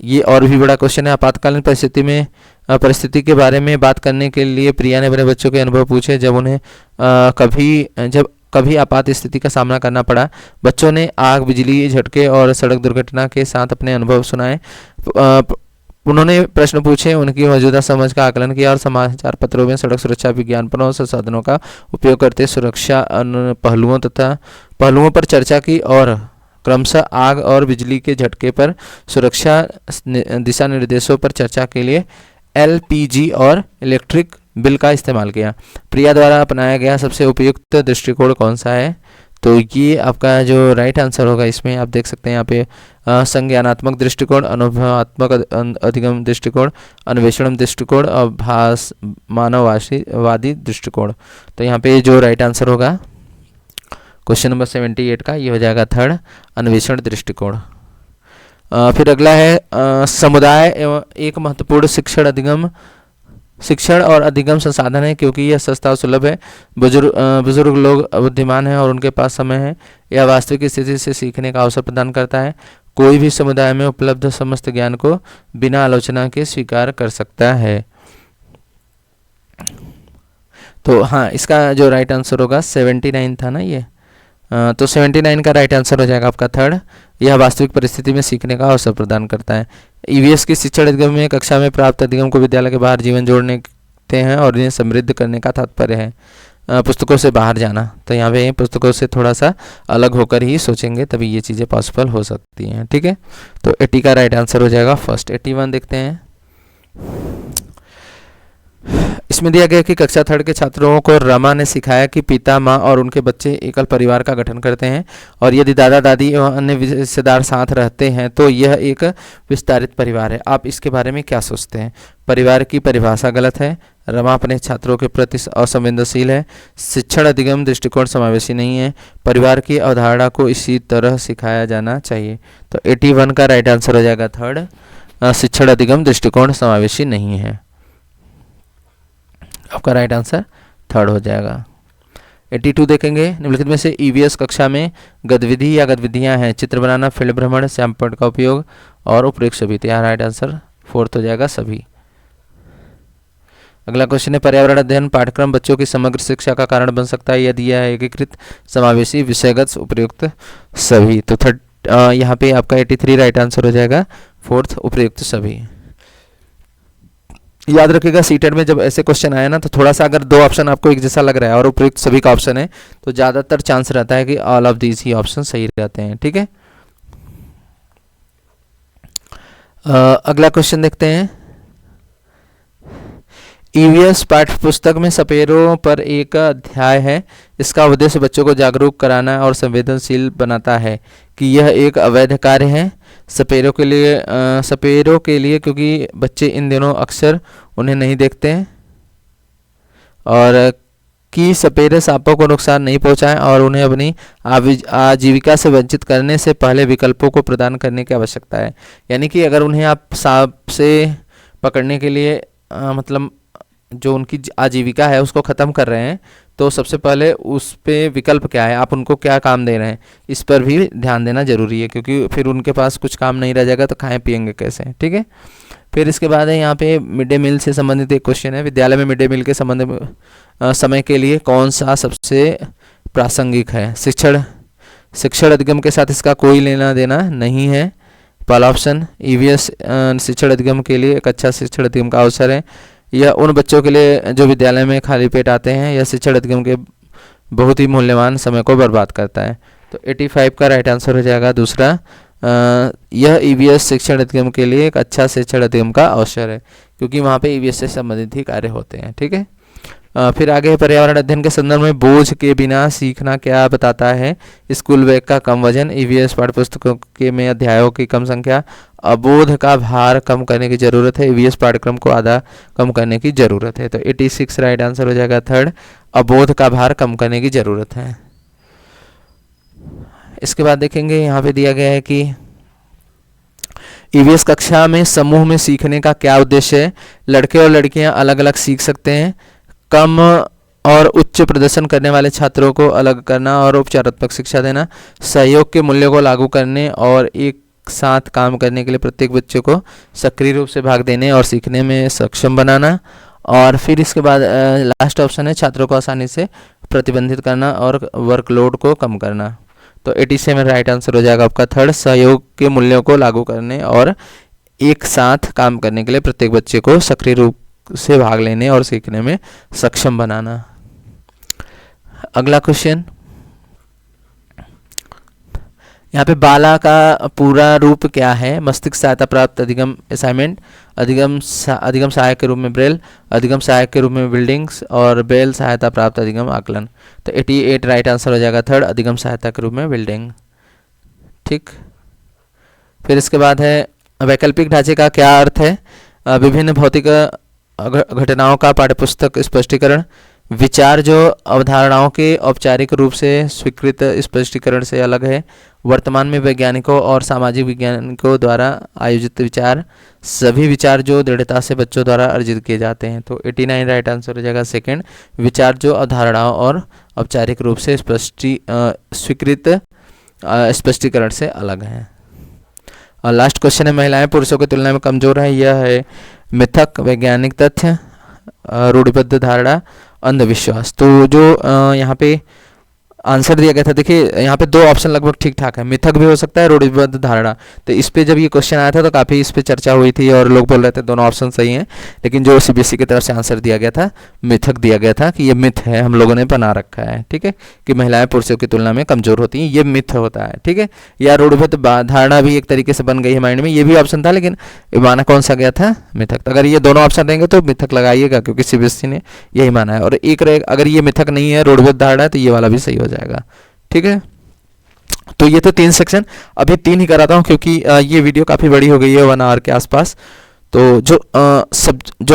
ये और भी बड़ा क्वेश्चन है, आपातकालीन परिस्थिति के बारे में बात करने के लिए प्रिया ने अपने बच्चों के अनुभव पूछे जब कभी आपात स्थिति का सामना करना पड़ा। बच्चों ने आग, बिजली झटके और सड़क दुर्घटना के साथ अपने अनुभव सुनाए। उन्होंने प्रश्न पूछे, उनकी मौजूदा समझ का आकलन किया और समाचार पत्रों में सड़क सुरक्षा विज्ञापनों और संसाधनों का उपयोग करते सुरक्षा पहलुओं पर चर्चा की और क्रमशः आग और बिजली के झटके पर सुरक्षा दिशा निर्देशों पर चर्चा के लिए LPG और इलेक्ट्रिक बिल का इस्तेमाल किया। प्रिया द्वारा अपनाया गया सबसे उपयुक्त दृष्टिकोण कौन सा है? तो ये आपका जो राइट आंसर होगा, इसमें आप देख सकते हैं यहाँ पे संज्ञानात्मक दृष्टिकोण, अनुभवात्मक अधिगम दृष्टिकोण, अन्वेषण दृष्टिकोण और मानववादी दृष्टिकोण। तो यहाँ पे जो राइट आंसर होगा क्वेश्चन नंबर 78 का, ये हो जाएगा 3rd, अन्वेषण दृष्टिकोण। फिर अगला है समुदाय एवं एक महत्वपूर्ण शिक्षण और अधिगम संसाधन है क्योंकि यह सस्ता और सुलभ है। बुजुर्ग लोग बुद्धिमान हैं और उनके पास समय है। यह वास्तविक स्थिति से सीखने का अवसर प्रदान करता है। कोई भी समुदाय में उपलब्ध समस्त ज्ञान को बिना आलोचना के स्वीकार कर सकता है। तो हाँ, इसका जो राइट आंसर होगा 79 था ना ये, तो 79 का राइट आंसर हो जाएगा आपका 3rd। यह वास्तविक परिस्थिति में सीखने का अवसर प्रदान करता है। EVS की शिक्षण अधिगम में कक्षा में प्राप्त अधिगम को विद्यालय के बाहर जीवन जोड़ने हैं और इन्हें समृद्ध करने का तात्पर्य है पुस्तकों से बाहर जाना। तो यहाँ पे पुस्तकों से थोड़ा सा अलग होकर ही सोचेंगे तभी ये चीज़ें पॉसिबल हो सकती हैं, ठीक है। तो 80 का राइट आंसर हो जाएगा 1st। 81 देखते हैं। इसमें दिया गया कि कक्षा 3rd के छात्रों को रमा ने सिखाया कि पिता, माँ और उनके बच्चे एकल परिवार का गठन करते हैं और यदि दादा दादी एवं अन्य रिश्तेदार साथ रहते हैं तो यह एक विस्तारित परिवार है। आप इसके बारे में क्या सोचते हैं? परिवार की परिभाषा गलत है। रमा अपने छात्रों के प्रति असंवेदनशील है। शिक्षण अधिगम दृष्टिकोण समावेशी नहीं है। परिवार की अवधारणा को इसी तरह सिखाया जाना चाहिए। तो 81 का राइट आंसर हो जाएगा 3rd, शिक्षण अधिगम दृष्टिकोण समावेशी नहीं है। आपका राइट आंसर 3rd हो जाएगा। 82 देखेंगे। निम्नलिखित में से EVS कक्षा में गतिविधि या गतिविधियां हैं: चित्र बनाना, फील्ड भ्रमण, श्यामपट्ट का उपयोग और उपयुक्त सभी। तो यहाँ राइट आंसर 4th हो जाएगा सभी। अगला क्वेश्चन है, पर्यावरण अध्ययन पाठ्यक्रम बच्चों की समग्र शिक्षा का कारण बन सकता है यदि यह एकीकृत, समावेशी, विषयगत, उपयुक्त सभी। तो यहाँ पे आपका 83 राइट आंसर हो जाएगा, फोर्थ उपयुक्त सभी। याद रखिएगा सीटेट में जब ऐसे क्वेश्चन आए ना तो थोड़ा सा अगर दो ऑप्शन आपको एक जैसा लग रहा है और उपयुक्त सभी का ऑप्शन है तो ज़्यादातर चांस रहता है कि all of these he option सही रहते हैं। ठीक है, अगला क्वेश्चन देखते हैं। ईवीएस पाठ्य पुस्तक में सपेरों पर एक अध्याय है, इसका उद्देश्य बच्चों को जागरूक कराना और संवेदनशील बनाता है कि यह एक अवैध कार्य है सपेरों के लिए क्योंकि बच्चे इन दिनों अक्सर उन्हें नहीं देखते हैं, और कि सपेरे सांपों को नुकसान नहीं पहुंचाएं और उन्हें अपनी आजीविका से वंचित करने से पहले विकल्पों को प्रदान करने की आवश्यकता है। यानी कि अगर उन्हें आप सांप से पकड़ने के लिए मतलब जो उनकी आजीविका है उसको ख़त्म कर रहे हैं तो सबसे पहले उस पे विकल्प क्या है, आप उनको क्या काम दे रहे हैं, इस पर भी ध्यान देना जरूरी है क्योंकि फिर उनके पास कुछ काम नहीं रह जाएगा तो खाएं पिएंगे कैसे। ठीक है, फिर इसके बाद है यहाँ पे मिड डे मील से संबंधित एक क्वेश्चन है। विद्यालय में मिड डे मील के संबंध में समय के लिए कौन सा सबसे प्रासंगिक है? शिक्षण अधिगम के साथ इसका कोई लेना देना नहीं है। पहला ऑप्शन ईवीएस शिक्षण अधिगम के लिए एक अच्छा शिक्षण अधिगम का अवसर है। यह उन बच्चों के लिए जो विद्यालय में खाली पेट आते हैं, यह शिक्षण अधिगम के बहुत ही मूल्यवान समय को बर्बाद करता है। तो 85 का राइट आंसर हो जाएगा दूसरा, यह ईवीएस शिक्षण अधिगम के लिए एक अच्छा शिक्षण अधिगम का अवसर है क्योंकि वहाँ पे ईवीएस से संबंधित ही कार्य होते हैं। ठीक है, फिर आगे पर्यावरण अध्ययन के संदर्भ में बोझ के बिना सीखना क्या बताता है? स्कूल बैग का कम वजन, ईवीएस पाठ्यपुस्तकों के में अध्यायों की कम संख्या, अबोध का भार कम करने की जरूरत है, ईवीएस पाठ्यक्रम को आधा कम करने की जरूरत है। तो 86 राइट आंसर हो जाएगा थर्ड, अबोध का भार कम करने की जरूरत है। इसके बाद देखेंगे यहाँ पे दिया गया है कि ईवीएस कक्षा में समूह में सीखने का क्या उद्देश्य है? लड़के और लड़कियां अलग अलग सीख सकते हैं, कम और उच्च प्रदर्शन करने वाले छात्रों को अलग करना और उपचारात्मक शिक्षा देना, सहयोग के मूल्यों को लागू करने और एक साथ काम करने के लिए प्रत्येक बच्चे को सक्रिय रूप से भाग देने और सीखने में सक्षम बनाना, और फिर इसके बाद लास्ट ऑप्शन है छात्रों को आसानी से प्रतिबंधित करना और वर्कलोड को कम करना। तो 87 राइट आंसर हो जाएगा आपका थर्ड, सहयोग के मूल्यों को लागू करने और एक साथ काम करने के लिए प्रत्येक बच्चे को सक्रिय रूप से भाग लेने और सीखने में सक्षम बनाना। अगला क्वेश्चन, यहाँ पे बाला का पूरा रूप क्या है? मस्तिष्क सहायता प्राप्त अधिगम असाइनमेंट, अधिगम सहायक के रूप में ब्रेल, अधिगम सहायक के रूप में बिल्डिंग्स और ब्रेल सहायता प्राप्त अधिगम आकलन। तो 88 राइट आंसर हो जाएगा थर्ड, अधिगम सहायता के रूप में बिल्डिंग। ठीक, फिर इसके बाद है वैकल्पिक ढांचे का क्या अर्थ है? विभिन्न भौतिक घटनाओं का पाठ्यपुस्तक स्पष्टीकरण, विचार जो अवधारणाओं के औपचारिक रूप से स्वीकृत स्पष्टीकरण से अलग है, वर्तमान में वैज्ञानिकों और सामाजिक वैज्ञानिकों द्वारा आयोजित विचार, सभी विचार जो दृढ़ता से बच्चों द्वारा अर्जित किए जाते हैं। तो 89 राइट आंसर हो जाएगा सेकंड, विचार जो अवधारणाओं और औपचारिक रूप से स्वीकृत स्पष्टीकरण से अलग है। और लास्ट क्वेश्चन है महिलाएं पुरुषों की तुलना में कमजोर है, यह है मिथक, वैज्ञानिक तथ्य, रूढ़िबद्ध धारणा, अंधविश्वास। तो जो यहाँ पे आंसर दिया गया था, देखिए यहाँ पे दो ऑप्शन लगभग ठीक ठाक है, मिथक भी हो सकता है, रूढ़िबद्ध धारणा। तो इस पे जब ये क्वेश्चन आया था तो काफ़ी इस पे चर्चा हुई थी और लोग बोल रहे थे दोनों ऑप्शन सही हैं, लेकिन जो सीबीएसई की तरफ से आंसर दिया गया था मिथक दिया गया था कि ये मिथ है, हम लोगों ने बना रखा है। ठीक है, कि महिलाएं पुरुषों की तुलना में कमजोर होती हैं, ये मिथ होता है। ठीक है, या रूढ़िबद्ध धारणा भी एक तरीके से बन गई है माइंड में, ये भी ऑप्शन था, लेकिन माना कौन सा गया था? मिथक। तो अगर ये दोनों ऑप्शन देंगे तो मिथक लगाइएगा क्योंकि सीबीएसई ने यही माना है, और एक अगर ये मिथक नहीं है, रूढ़िबद्ध धारणा है, तो ये वाला भी सही हो जाएगा। ठीक है, तो ये तो 3 सेक्शन, अभी 3 ही कराता हूँ क्योंकि ये वीडियो काफ़ी बड़ी हो गई है 1 आवर के आसपास। तो जो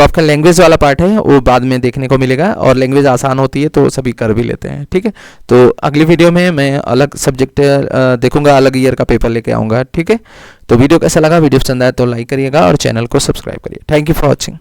आपका लैंग्वेज वाला पार्ट है वो बाद में देखने को मिलेगा, और लैंग्वेज आसान होती है तो सभी कर भी लेते हैं। ठीक है, तो अगली वीडियो में मैं अलग सब्जेक्ट देखूंगा, अलग ईयर का पेपर लेके आऊँगा। ठीक है, तो वीडियो कैसा लगा? वीडियो पसंद आया तो लाइक करिएगा और चैनल को सब्सक्राइब करिए। Thank you for watching.